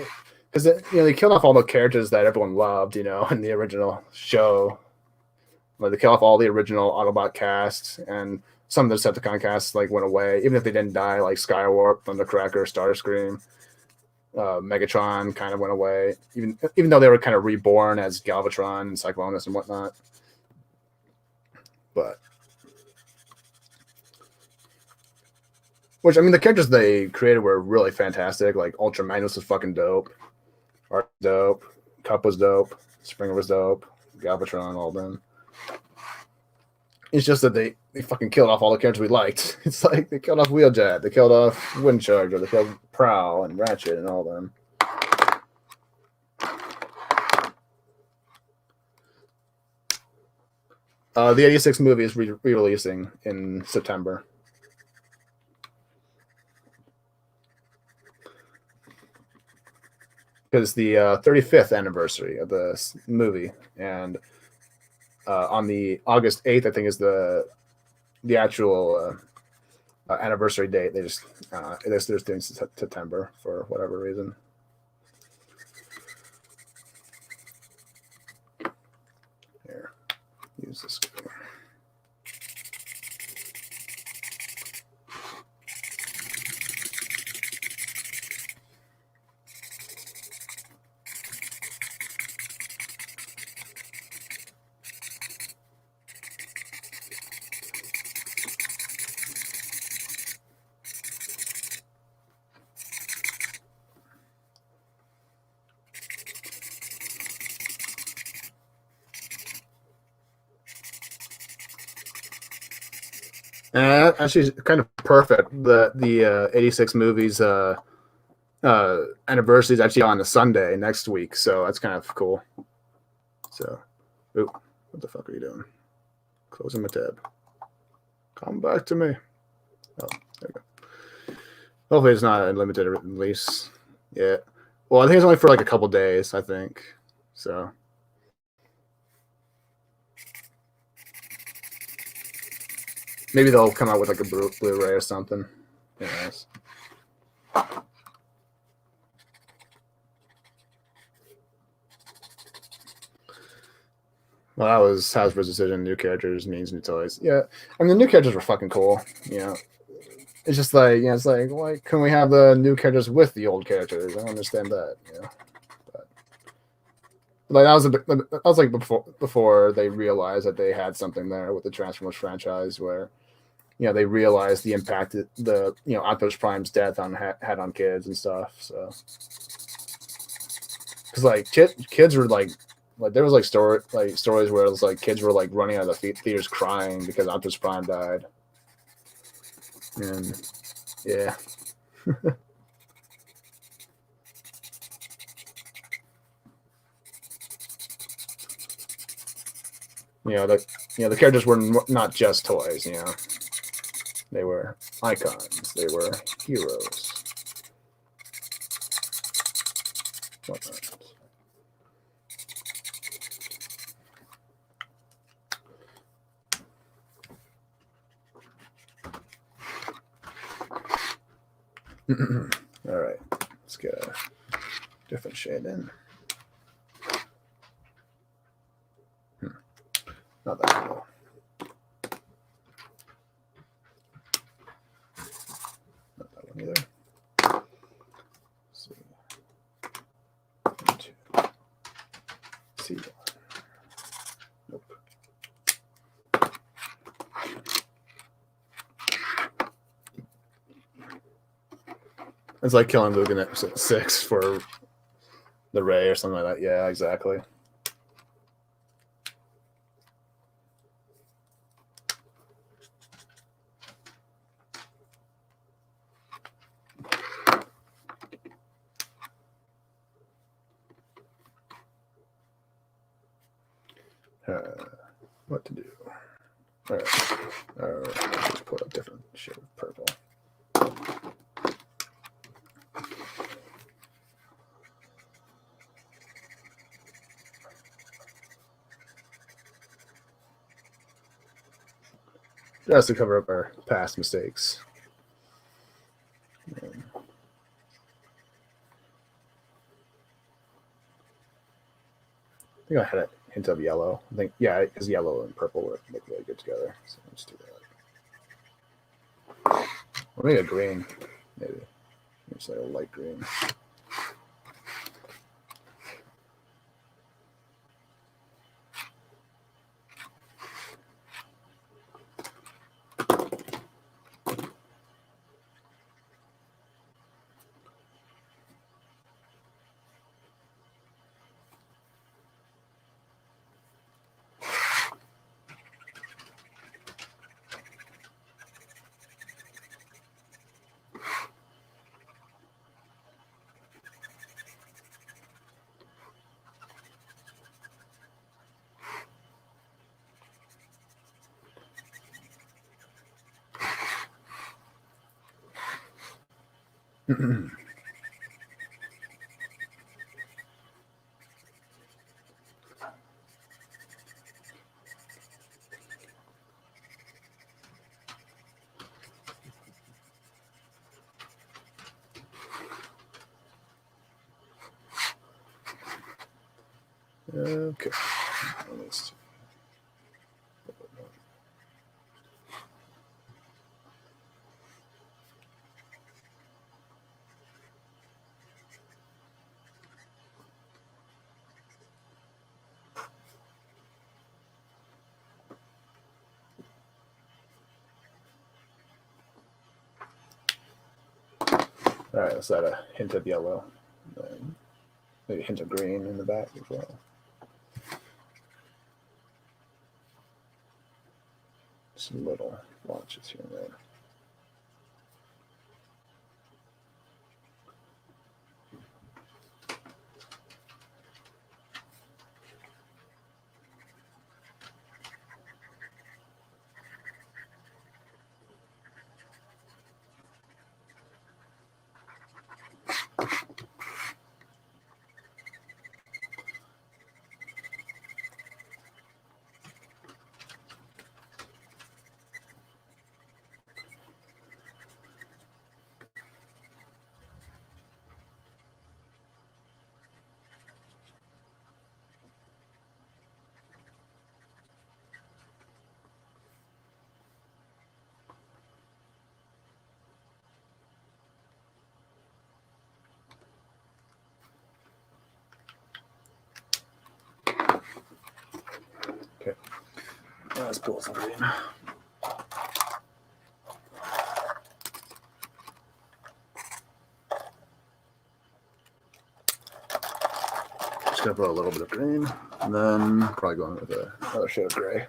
because they killed off all the characters that everyone loved, in the original show. Like they killed off all the original Autobot cast, and some of the Decepticon casts went away, even if they didn't die, like Skywarp, Thundercracker, Starscream. Megatron kind of went away, even though they were kind of reborn as Galvatron and Cyclonus and whatnot. But the characters they created were really fantastic. Like Ultra Magnus was fucking dope, Art was dope, Cup was dope, Springer was dope, Galvatron, all of them. It's just that they fucking killed off all the characters we liked. It's like they killed off Wheeljet, they killed off Windcharger, they killed Prowl and Ratchet and all of them. The 86 movie is re-releasing in September. Because the 35th anniversary of the movie, and on the August 8th, I think, is the actual anniversary date. They're just doing September for whatever reason. Here, use this. Actually, kind of perfect. The 86 movies anniversary is actually on a Sunday next week, so that's kind of cool. So, what the fuck are you doing? Closing my tab. Come back to me. Oh, there we go. Hopefully, it's not a limited release. Yeah. Well, I think it's only for like a couple days. I think so. Maybe they'll come out with like a Blu-ray or something. Who knows? Well, that was Hasbro's decision. New characters means new toys. Yeah, I mean the new characters were fucking cool. You know, it's just like it's like why can we have the new characters with the old characters? I don't understand that. You know, but like that was like before they realized that they had something there with the Transformers franchise where they realized the impact that the Optimus Prime's death had on kids and stuff. So because like kids were like there was like stories where it was like kids were like running out of the theaters crying because Optimus Prime died, and yeah. The characters were not just toys. They were icons. They were heroes. Whatnot. All right, let's get a different shade in. Not that cool. Not that one either. Let's see. 1, 2. See. Nope. It's like killing Luke in episode 6 for the Ray or something like that. Yeah, exactly. What to do? All right. Let's put a different shade of purple. Just to cover up our past mistakes. I think I had a hint of yellow. I think, yeah, because yellow and purple would look really good together. So let's do that. Or maybe a green, maybe. It's like a light green. Okay. Let's see. All right, let's add a hint of yellow. Then maybe a hint of green in the back as well. Some little blotches here and there. Let's pull some green. Just gonna put a little bit of green, and then probably going with another shade of gray.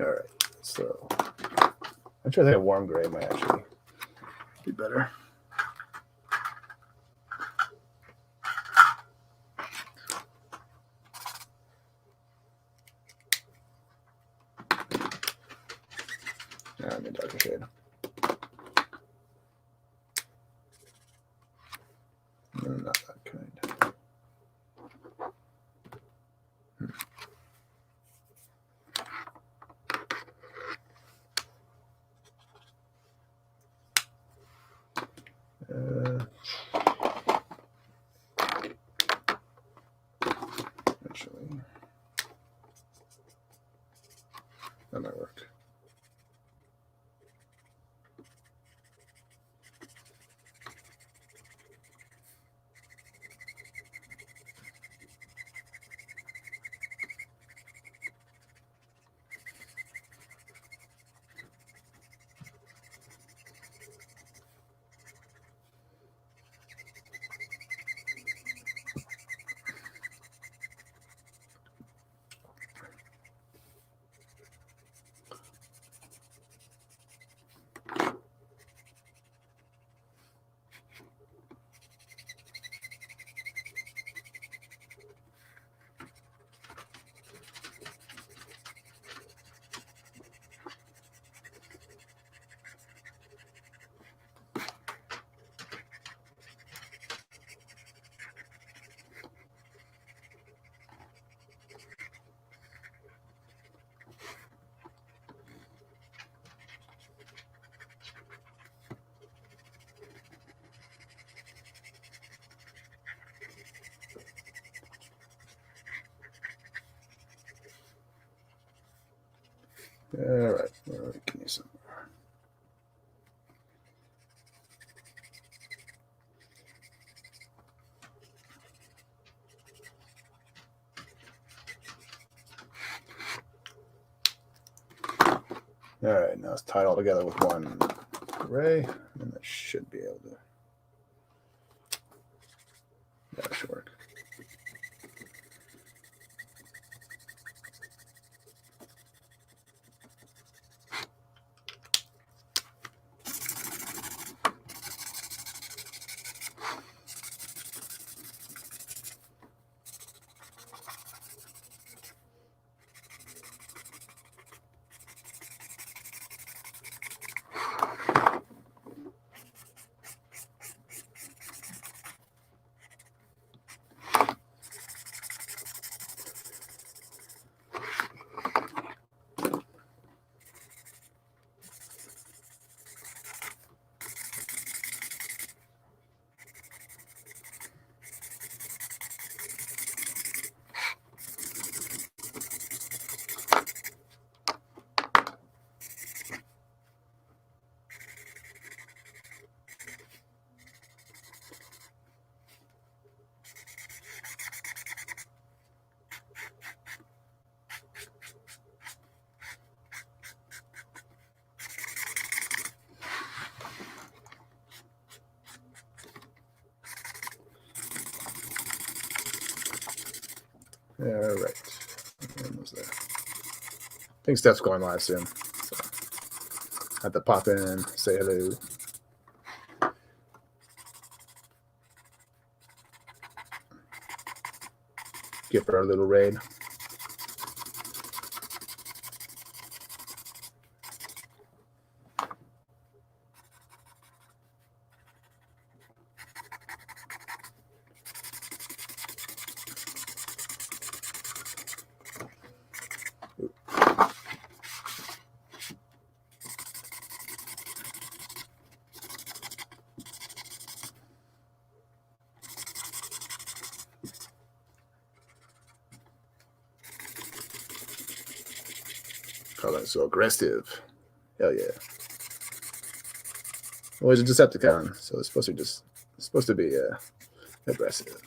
All right, so I'm sure that warm gray might actually be better. I need a darker shade. No, not that kind. Actually, that might work. All right, give me some more. All right, now it's tied all together with one gray, and that should be able to. That should work. All right. Almost there. I think Steph's going live soon. So. Had to pop in, say hello. Give her a little raid. Oh, that's so aggressive. Hell yeah. Well, he's a Decepticon, so it's supposed to be aggressive.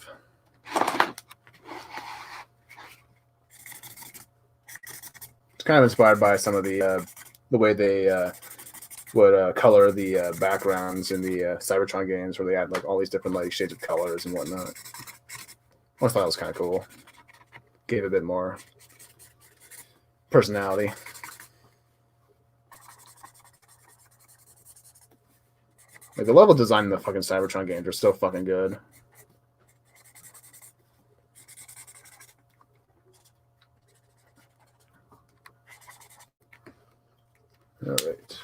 It's kind of inspired by some of the way they would color the backgrounds in the Cybertron games, where they had like all these different like shades of colors and whatnot. I thought it was kind of cool. Gave it a bit more personality. Like the level design in the fucking Cybertron games are so fucking good. All right.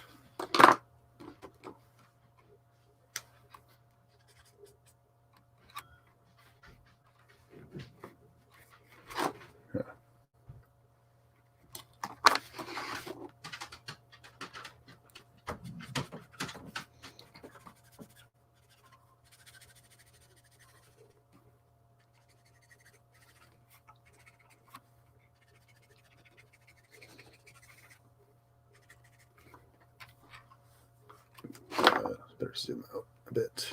Better zoom out a bit.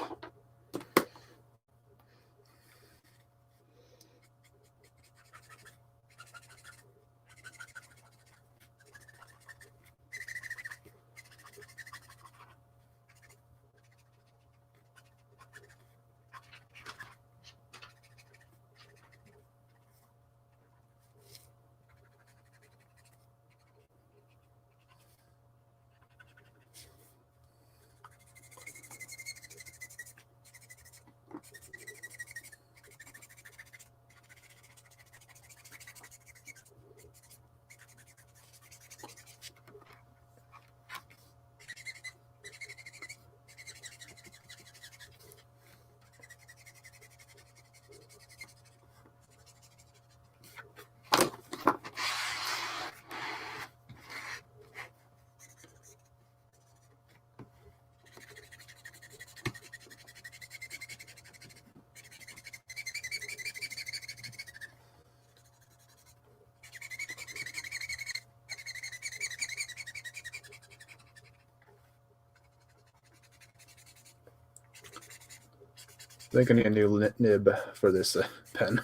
I think I need a new nib for this pen.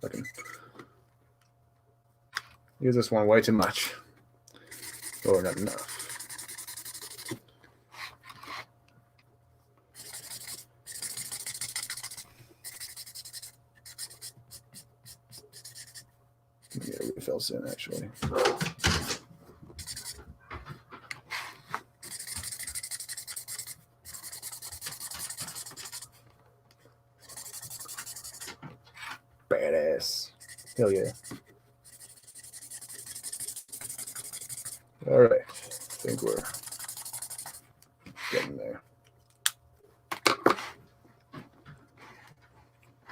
Fucking use this one way too much, or not enough. Yeah, refill soon, actually. Badass. Hell yeah. All right. I think we're getting there.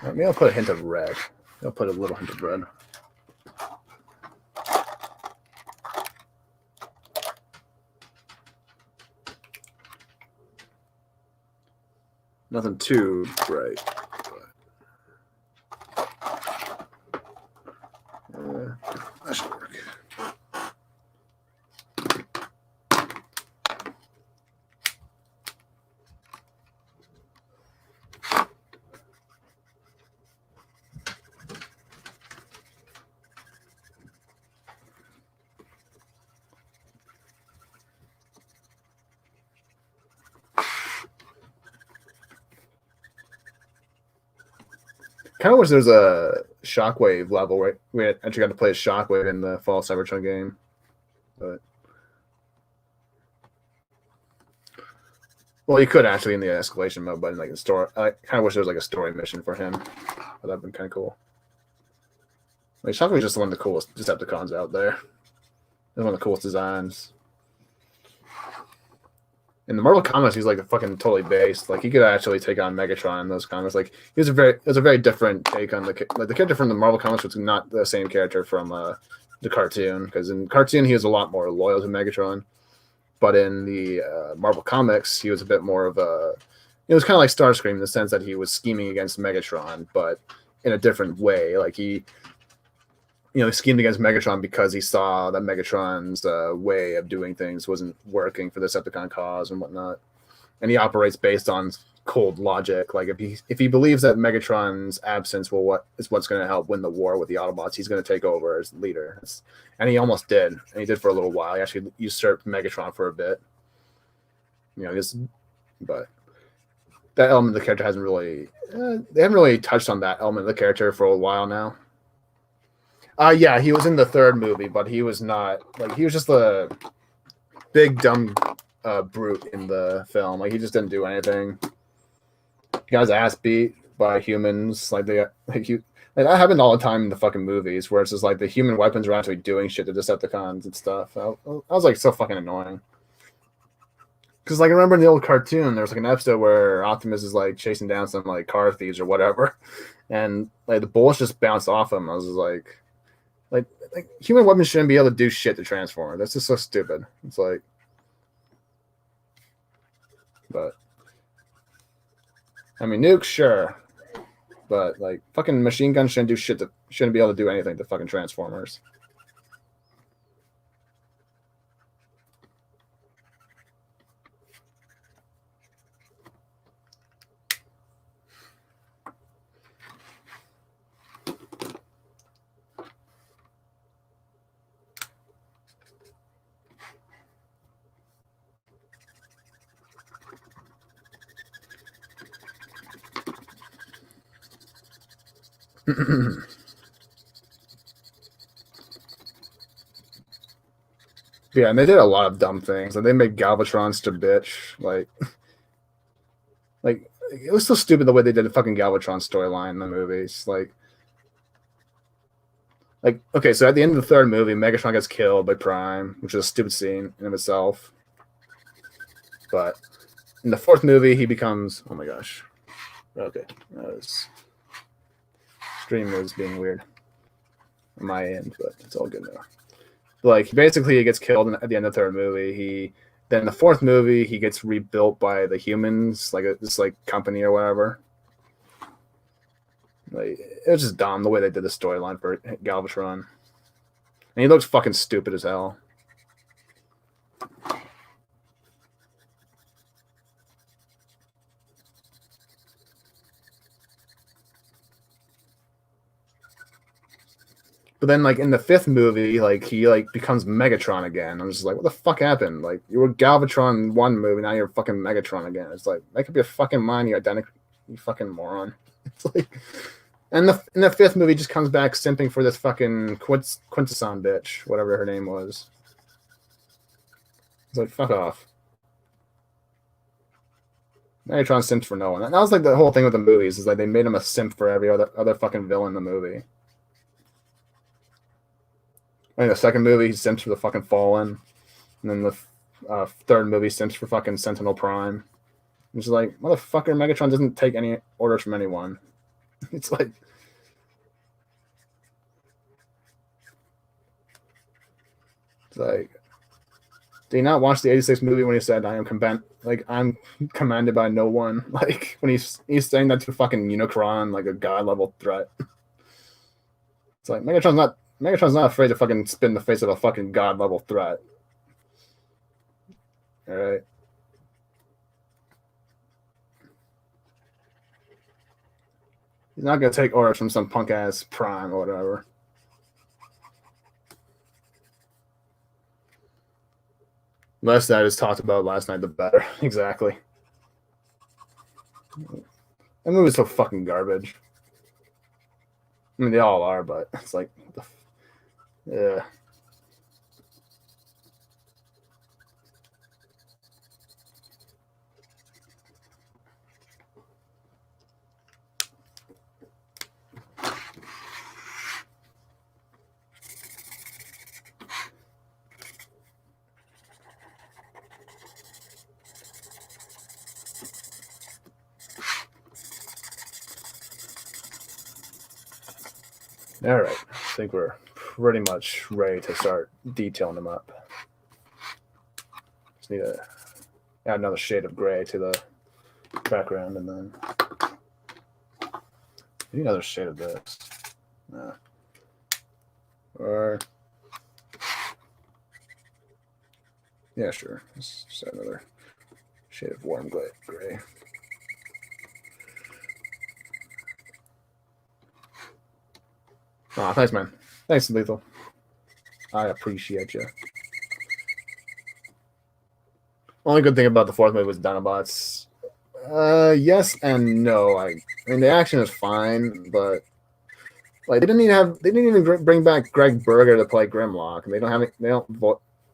Maybe I'll put a hint of red. I'll put a little hint of red. Nothing too bright. That should work. Kind of wish there's a Shockwave level, right? We actually got to play a Shockwave in the Fall Cybertron game, but Well, you could actually in the escalation mode, but in like the story, I kind of wish there was like a story mission for him. But that'd been kind of cool. Like Shockwave's just one of the coolest Decepticons out there. He's one of the coolest designs. In the Marvel comics, he's like fucking totally based. Like he could actually take on Megatron in those comics. Like it was a very different take on the character from the Marvel comics was not the same character from the cartoon, because in cartoon he was a lot more loyal to Megatron, but in the Marvel comics he was a bit more of a. It was kind of like Starscream in the sense that he was scheming against Megatron, but in a different way. Like he schemed against Megatron because he saw that Megatron's way of doing things wasn't working for the Decepticon cause and whatnot. And he operates based on cold logic. Like if he believes that Megatron's absence is what's going to help win the war with the Autobots, he's going to take over as leader. And he almost did. And he did for a little while. He actually usurped Megatron for a bit. But that element of the character hasn't really. They haven't really touched on that element of the character for a while now. Yeah, he was in the third movie, but he was not he was just a big dumb brute in the film. Like he just didn't do anything. He got his ass beat by humans. That happened all the time in the fucking movies, where it's just like the human weapons are actually doing shit to Decepticons and stuff. I was like so fucking annoying. Because like I remember in the old cartoon, there was like an episode where Optimus is like chasing down some like car thieves or whatever, and like the bullets just bounced off him. I was just like human weapons shouldn't be able to do shit to Transformer. That's just so stupid. It's like, but I mean, nukes, sure, but like fucking machine guns shouldn't be able to do anything to fucking Transformers. Yeah, and they did a lot of dumb things. Like they made Galvatrons to bitch. Like it was so stupid the way they did the fucking Galvatron storyline in the movies. Like okay, so at the end of the third movie, Megatron gets killed by Prime, which is a stupid scene in of itself. But in the fourth movie, he becomes oh my gosh. Okay, stream was being weird on my end, but it's all good now. Like basically, he gets killed at the end of the third movie. Then in the fourth movie, he gets rebuilt by the humans, this company or whatever. Like it was just dumb the way they did the storyline for Galvatron, and he looks fucking stupid as hell. But then, in the fifth movie, he becomes Megatron again. I'm just like, what the fuck happened? Like, you were Galvatron in one movie, now you're fucking Megatron again. It's like, make up your fucking mind, you fucking moron. It's like, and in the fifth movie, just comes back simping for this fucking Quintesson bitch, whatever her name was. It's like, fuck off. Megatron simps for no one. That was the whole thing with the movies, is they made him a simp for every other fucking villain in the movie. In the second movie, he simps for the fucking Fallen. And then the third movie, simps for fucking Sentinel Prime. It's like, motherfucker, Megatron doesn't take any orders from anyone. It's like... do you not watch the 86 movie when he said, I'm commanded by no one? When he's saying that to fucking Unicron, a god-level threat. It's like, Megatron's not afraid to fucking spit in the face of a fucking god-level threat. Alright. He's not gonna take orders from some punk-ass Prime or whatever. The less that is talked about last night, the better. Exactly. That movie's so fucking garbage. I mean, they all are, but it's like... Yeah. All right, I think we're pretty much ready to start detailing them up. Just need to add another shade of gray to the background, and then need another shade of this. Or yeah, sure. Let's just add another shade of warm gray. Oh, thanks, man. Thanks, Lethal. I appreciate you. Only good thing about the fourth movie was Dinobots. Yes and no. I mean, the action is fine, but like they didn't even bring back Greg Berger to play Grimlock, and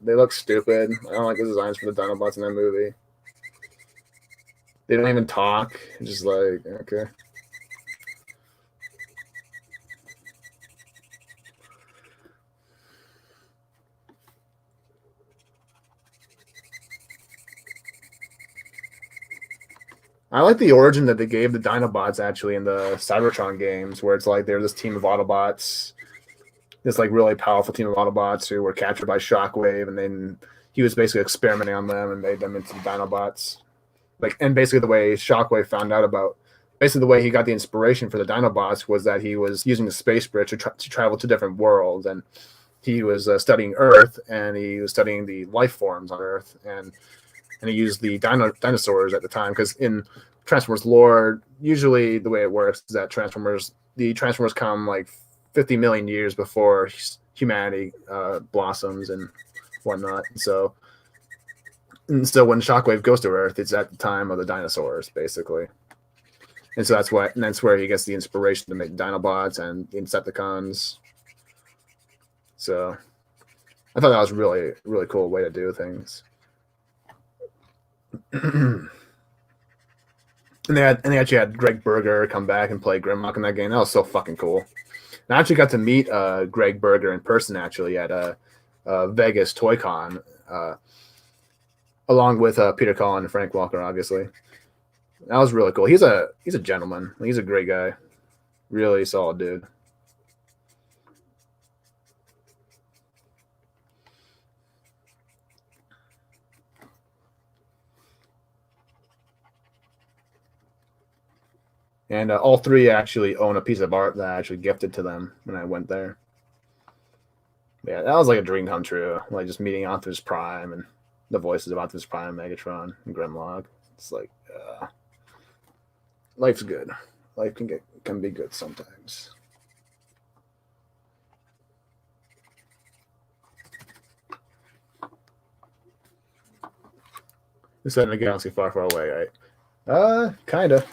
they look stupid. I don't like the designs for the Dinobots in that movie. They don't even talk. It's just like, okay. I like the origin that they gave the Dinobots actually in the Cybertron games, where it's like they're this team of Autobots, this like really powerful team of Autobots who were captured by Shockwave, and then he was basically experimenting on them and made them into the Dinobots. Like, and basically the way Shockwave found out about, basically the way he got the inspiration for the Dinobots was that he was using the space bridge to travel to different worlds, and he was studying Earth, and he was studying the life forms on Earth, and he used the dinosaurs at the time, because in Transformers lore, usually the way it works is that the Transformers come like 50 million years before humanity blossoms and whatnot. So when Shockwave goes to Earth, it's at the time of the dinosaurs, basically. And so that's where he gets the inspiration to make Dinobots and the Insecticons. So I thought that was really, really cool way to do things. And they actually had Greg Berger come back and play Grimlock in that game. That was so fucking cool. And I actually got to meet Greg Berger in person actually at Vegas Toy Con, along with Peter Cullen and Frank Walker, obviously. That was really cool. He's a gentleman. He's a great guy. Really solid dude. And all three actually own a piece of art that I actually gifted to them when I went there. Yeah, that was like a dream come true. Like just meeting Optimus Prime and the voices of Optimus Prime, Megatron, and Grimlock. It's like life's good. Life can be good sometimes. It's set in a galaxy far, far away, right? Kinda.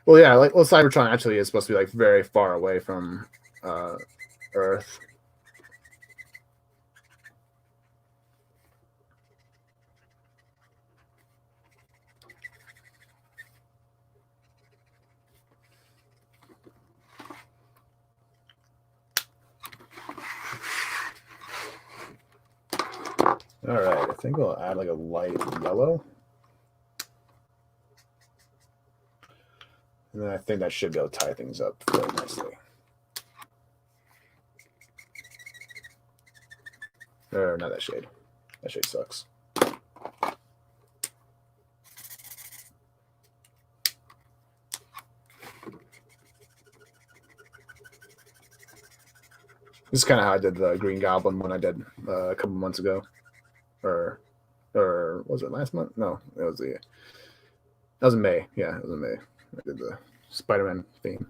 Well, yeah, Cybertron actually is supposed to be like very far away from Earth. All right, I think we'll add like a light yellow. And then I think that should be able to tie things up very nicely. Or not that shade. That shade sucks. This is kind of how I did the Green Goblin one I did a couple months ago. Or was it last month? No, that was in May. Yeah, it was in May. I did the Spider-Man theme.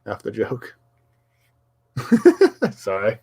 After joke. Sorry.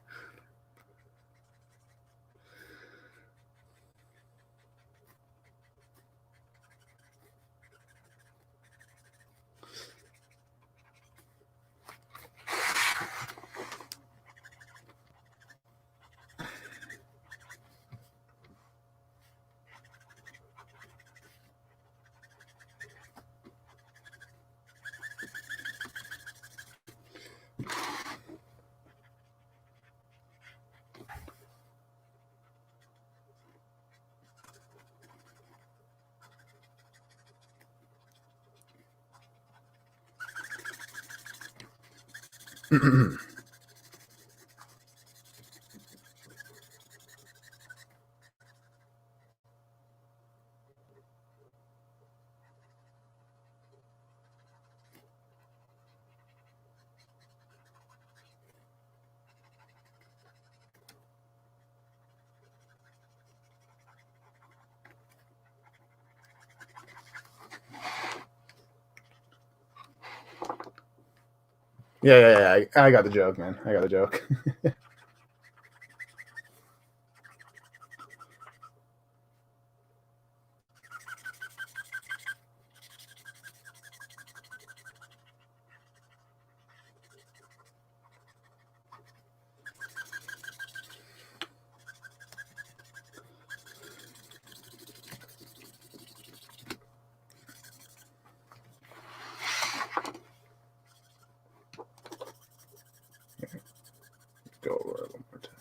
Yeah. I got the joke, man. I got the joke. Go over it one more time.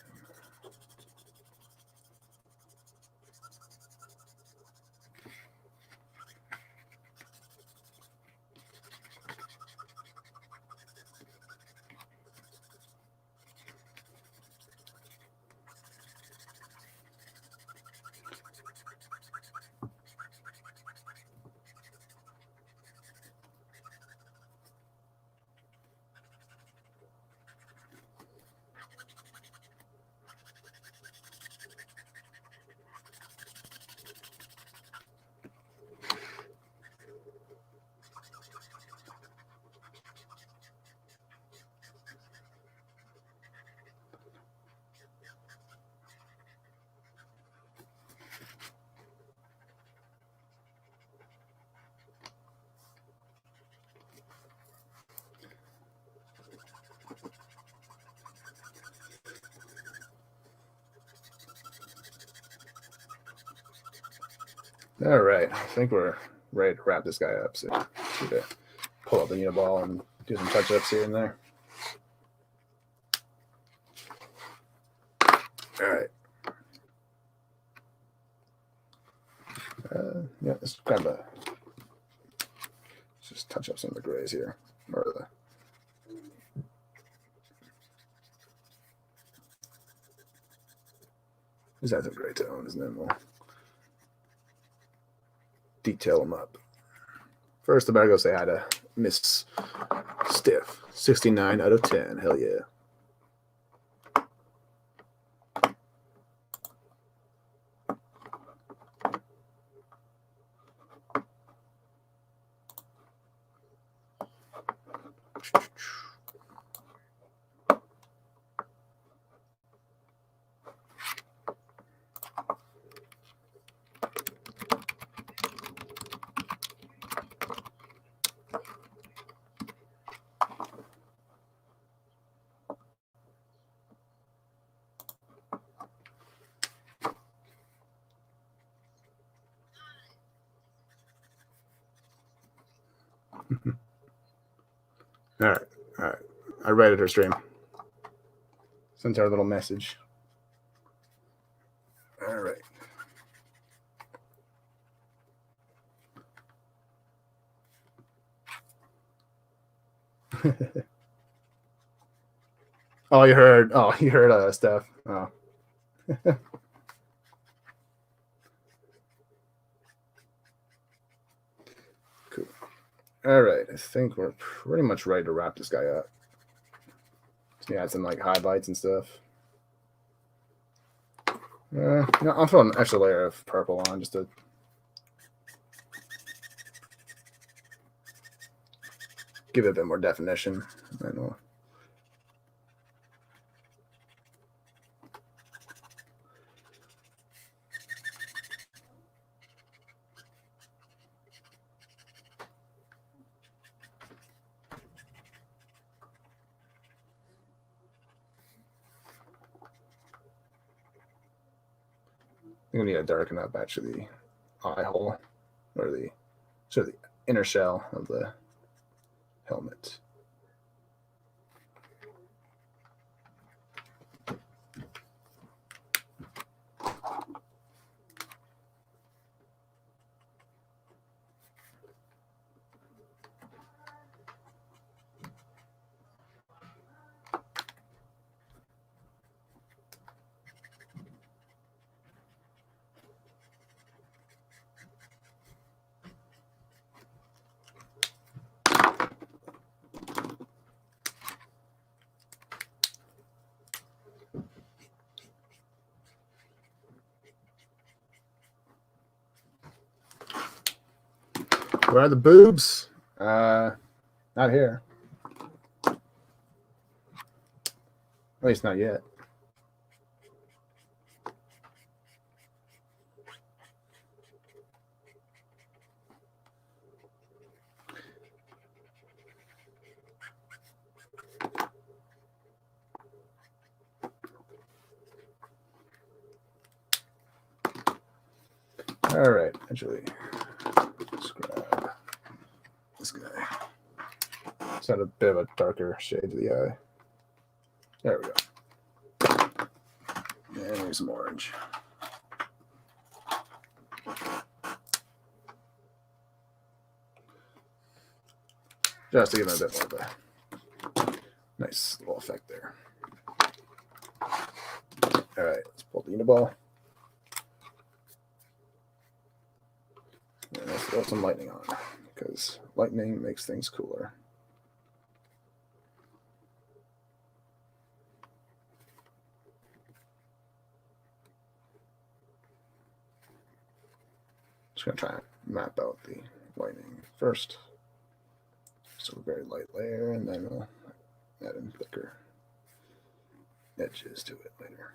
All right, I think we're ready to wrap this guy up. So, need to pull up the Uniball and do some touch-ups here and there. All right. Yeah, let's just touch up some of the grays here, or the. Just add some gray tones, and then we'll detail them up. First, I better go say hi to Miss Stiff. 69 out of 10. Hell yeah. All right. I rated her stream. Sent her a little message. All right. You heard Steph. Oh. Cool. All right, I think we're pretty much ready to wrap this guy up. So add some like highlights and stuff. I'll throw an extra layer of purple on just to give it a bit more definition. And we'll I'm gonna need to darken up actually the eye hole or the sort of the inner shell of the helmet. Where are the boobs? Not here. At least not yet. All right, actually, let's grab this guy. It's got a bit of a darker shade to the eye. There we go. And here's some orange. Just to give him a bit more of a nice little effect there. All right, let's pull the Uniball. And let's throw some lightning on, because lightning makes things cooler. Just going to try and map out the lightning first. So a very light layer, and then we'll add in thicker edges to it later.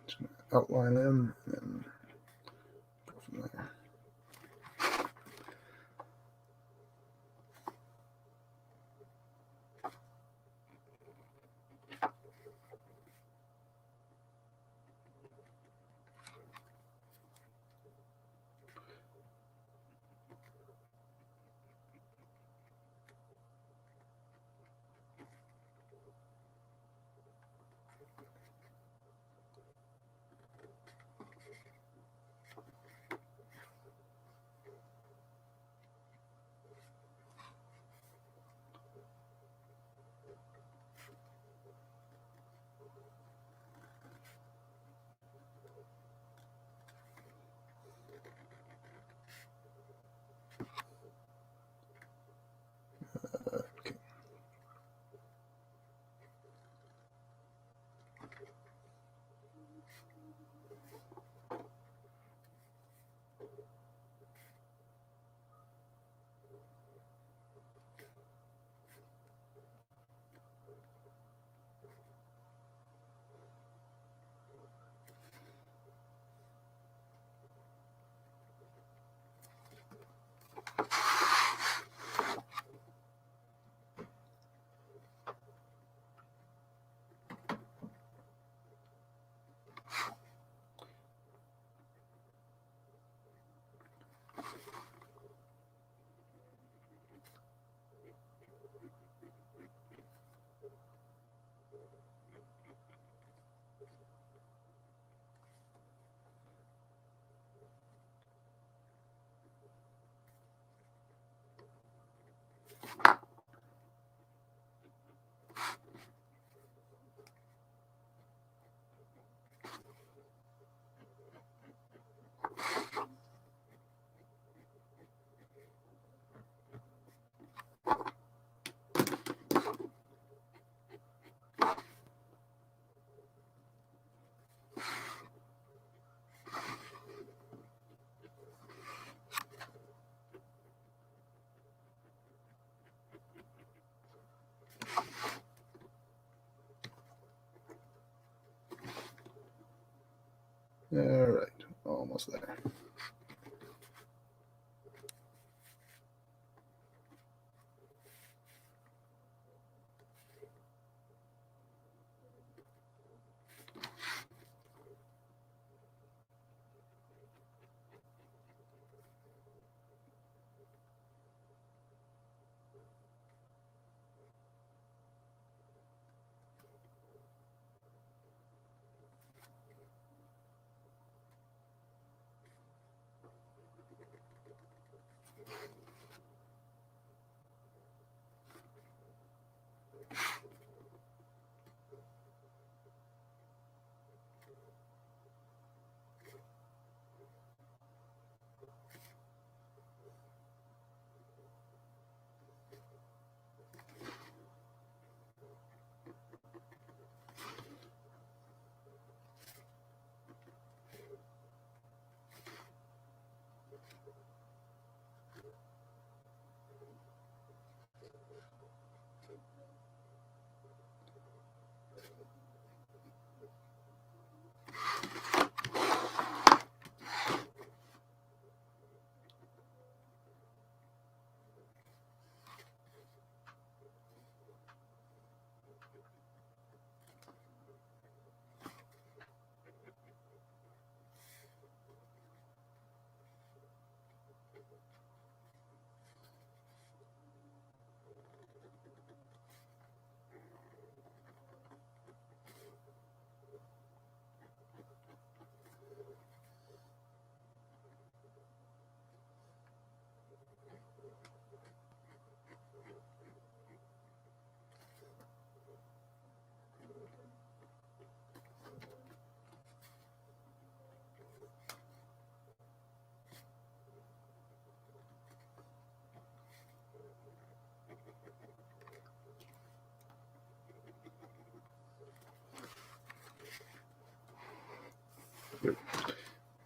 Just going to outline them and then go from there. All right, almost there.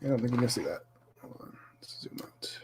I don't think you can see that. Hold on. Let's zoom out.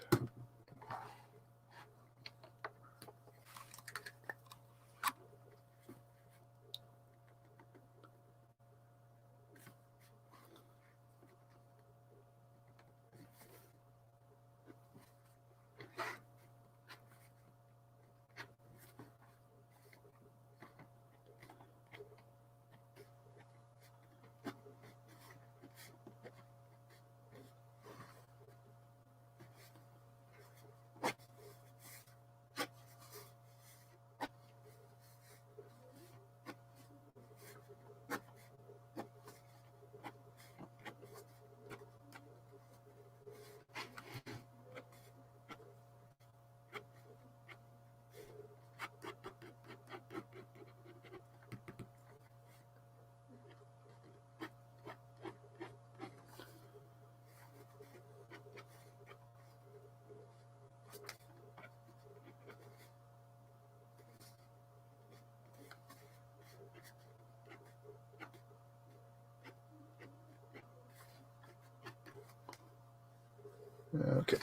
Okay.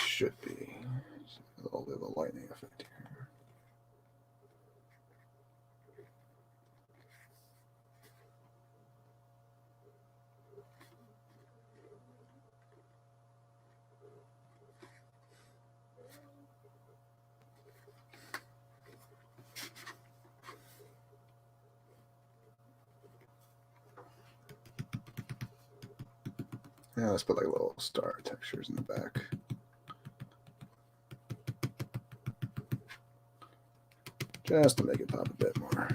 Should be a little bit of a lightning effect here. Yeah, let's put like little star textures in the back. Just to make it pop a bit more.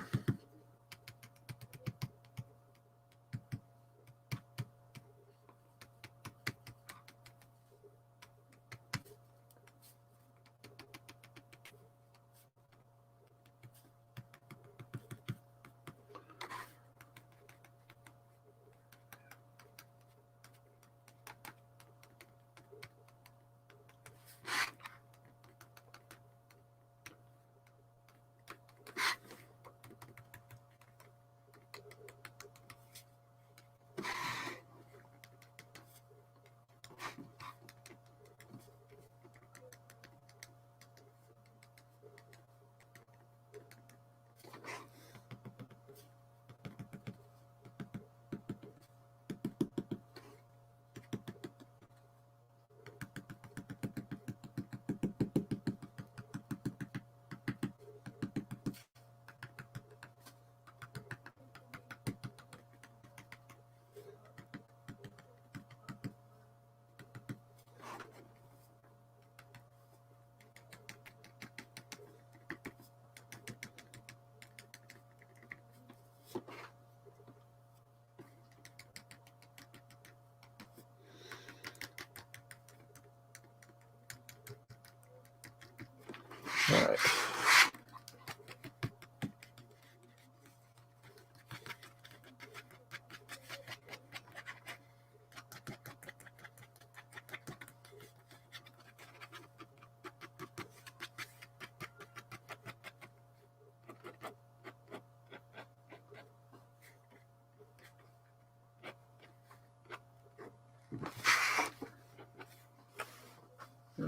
All right.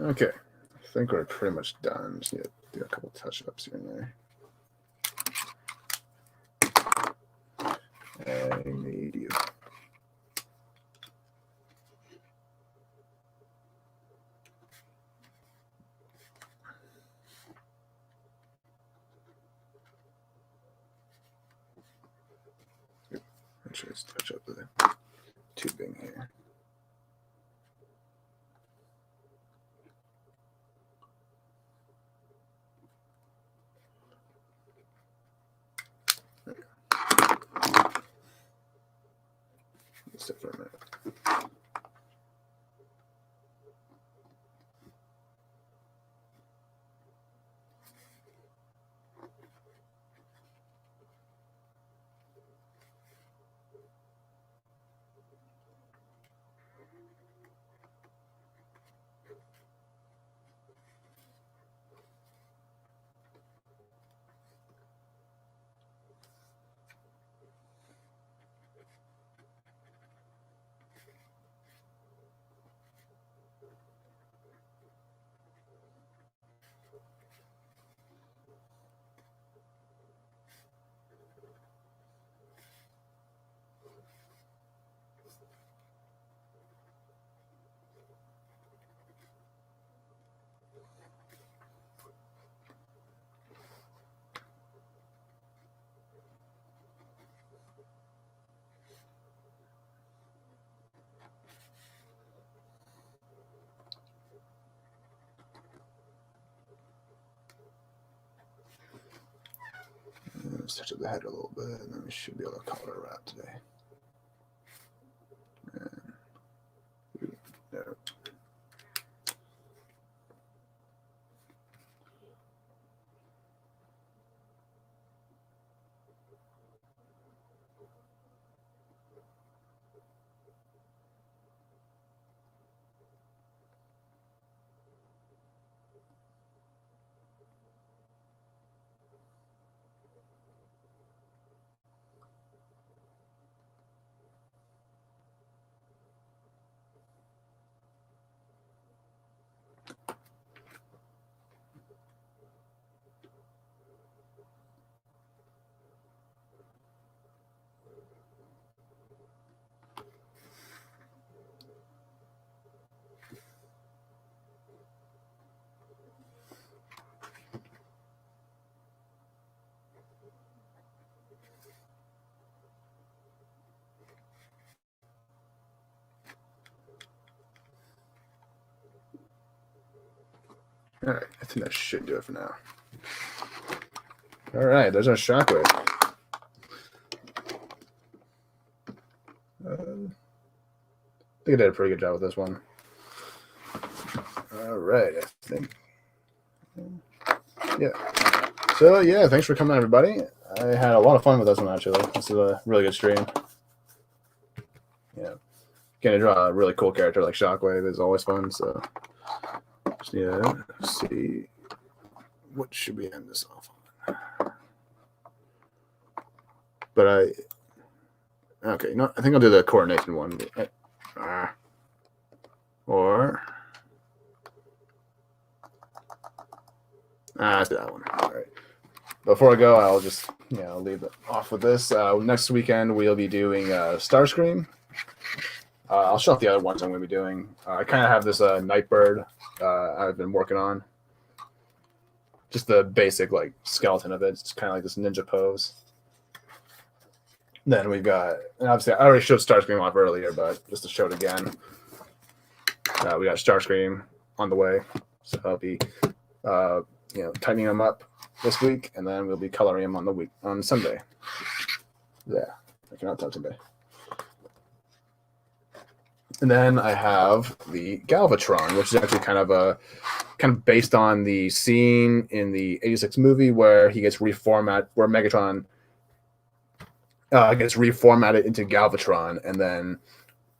Okay, I think we're pretty much done. Just need to do a couple touch-ups here and there. I need you. Make sure it's touch up the tubing here. Let's sit for a minute. Let's touch up the head a little bit, and then we should be able to color it out today. And, there. All right, I think that should do it for now. All right, there's our Shockwave. I think I did a pretty good job with this one. All right, I think. Yeah. So, yeah, thanks for coming, everybody. I had a lot of fun with this one, actually. This is a really good stream. Yeah. Getting to draw a really cool character like Shockwave is always fun, so just need to see what should we end this off on. But okay, you know, I think I'll do the coordination one. Let's do that one. All right. Before I go, I'll just leave it off with this. Next weekend we'll be doing Starscream. I'll show off the other ones I'm going to be doing. I kind of have this Nightbird I've been working on. Just the basic like skeleton of it. It's kind of like this ninja pose. Then we've got, and obviously I already showed Starscream off earlier, but just to show it again, we got Starscream on the way. So I'll be tightening him up this week, and then we'll be coloring him on Sunday. Yeah, I cannot touch Sunday. And then I have the Galvatron, which is actually kind of kind of based on the scene in the '86 movie where he gets reformatted, where Megatron gets reformatted into Galvatron,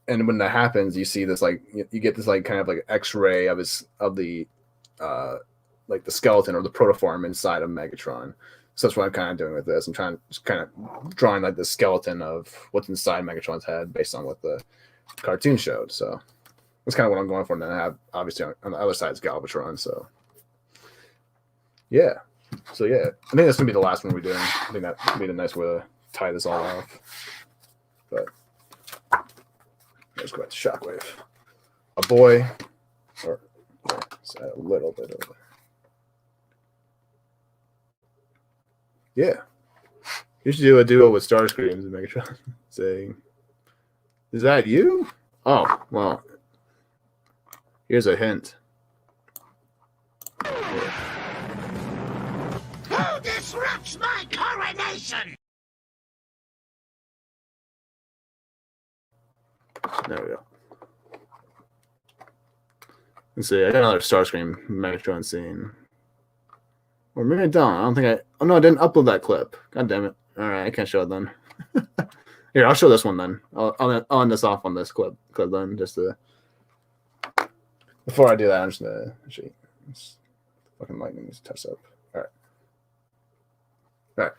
and when that happens, you see this like you get this like kind of like X-ray of the like the skeleton or the protoform inside of Megatron. So that's what I'm kind of doing with this. I'm trying to just kind of drawing like the skeleton of what's inside Megatron's head based on what the cartoon showed. So that's kind of what I'm going for. And then I have obviously on the other side is Galvatron. So yeah, I think that's gonna be the last one we're doing. I think that would be the nice way to tie this all off. But let's go back to Shockwave. A boy, or a little bit of. Yeah. You should do a duo with Starscream and Megatron saying, "Is that you?" Oh, well. Here's a hint. Who disrupts my coronation? There we go. Let's see. I got another Starscream Megatron scene. Or maybe I don't. I don't think I... Oh, no, I didn't upload that clip. God damn it. All right, I can't show it then. Here, I'll show this one then. I'll end this off on this clip then, just to... Before I do that, I'm just going to... Actually, fucking lightning needs to touch up. All right.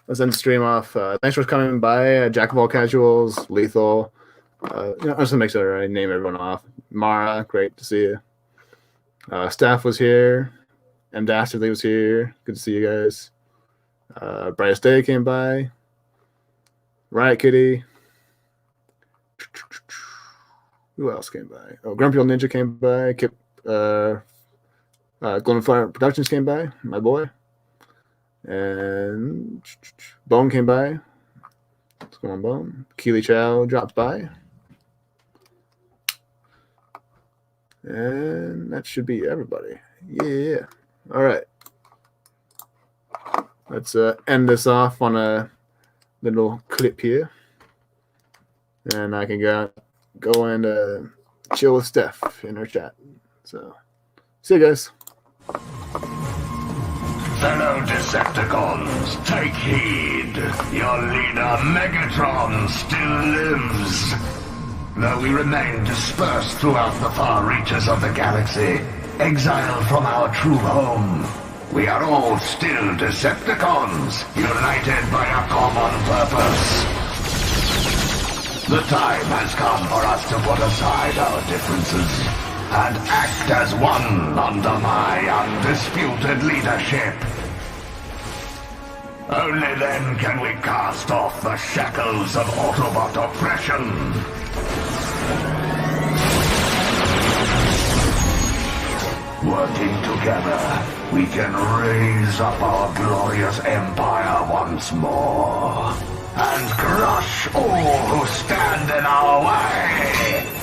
Let's end the stream off. Thanks for coming by. Jack of all casuals, Lethal. I'm just going to make sure I name everyone off. Mara, great to see you. Staff was here. M. Dastardly was here. Good to see you guys. Brightest Day came by. Riot Kitty. Who else came by? Oh, Grumpy Old Ninja came by. Kip, Golden Fire Productions came by. My boy. And Bone came by. What's going on, Bone? Keely Chow dropped by. And that should be everybody. Yeah. All right. Let's end this off on a little clip here. And I can go and chill with Steph in her chat. So, see you guys. Fellow Decepticons, take heed. Your leader, Megatron, still lives. Though we remain dispersed throughout the far reaches of the galaxy, exiled from our true home, we are all still Decepticons, united by a common purpose. The time has come for us to put aside our differences and act as one under my undisputed leadership. Only then can we cast off the shackles of Autobot oppression. Working together, we can raise up our glorious empire once more and crush all who stand in our way.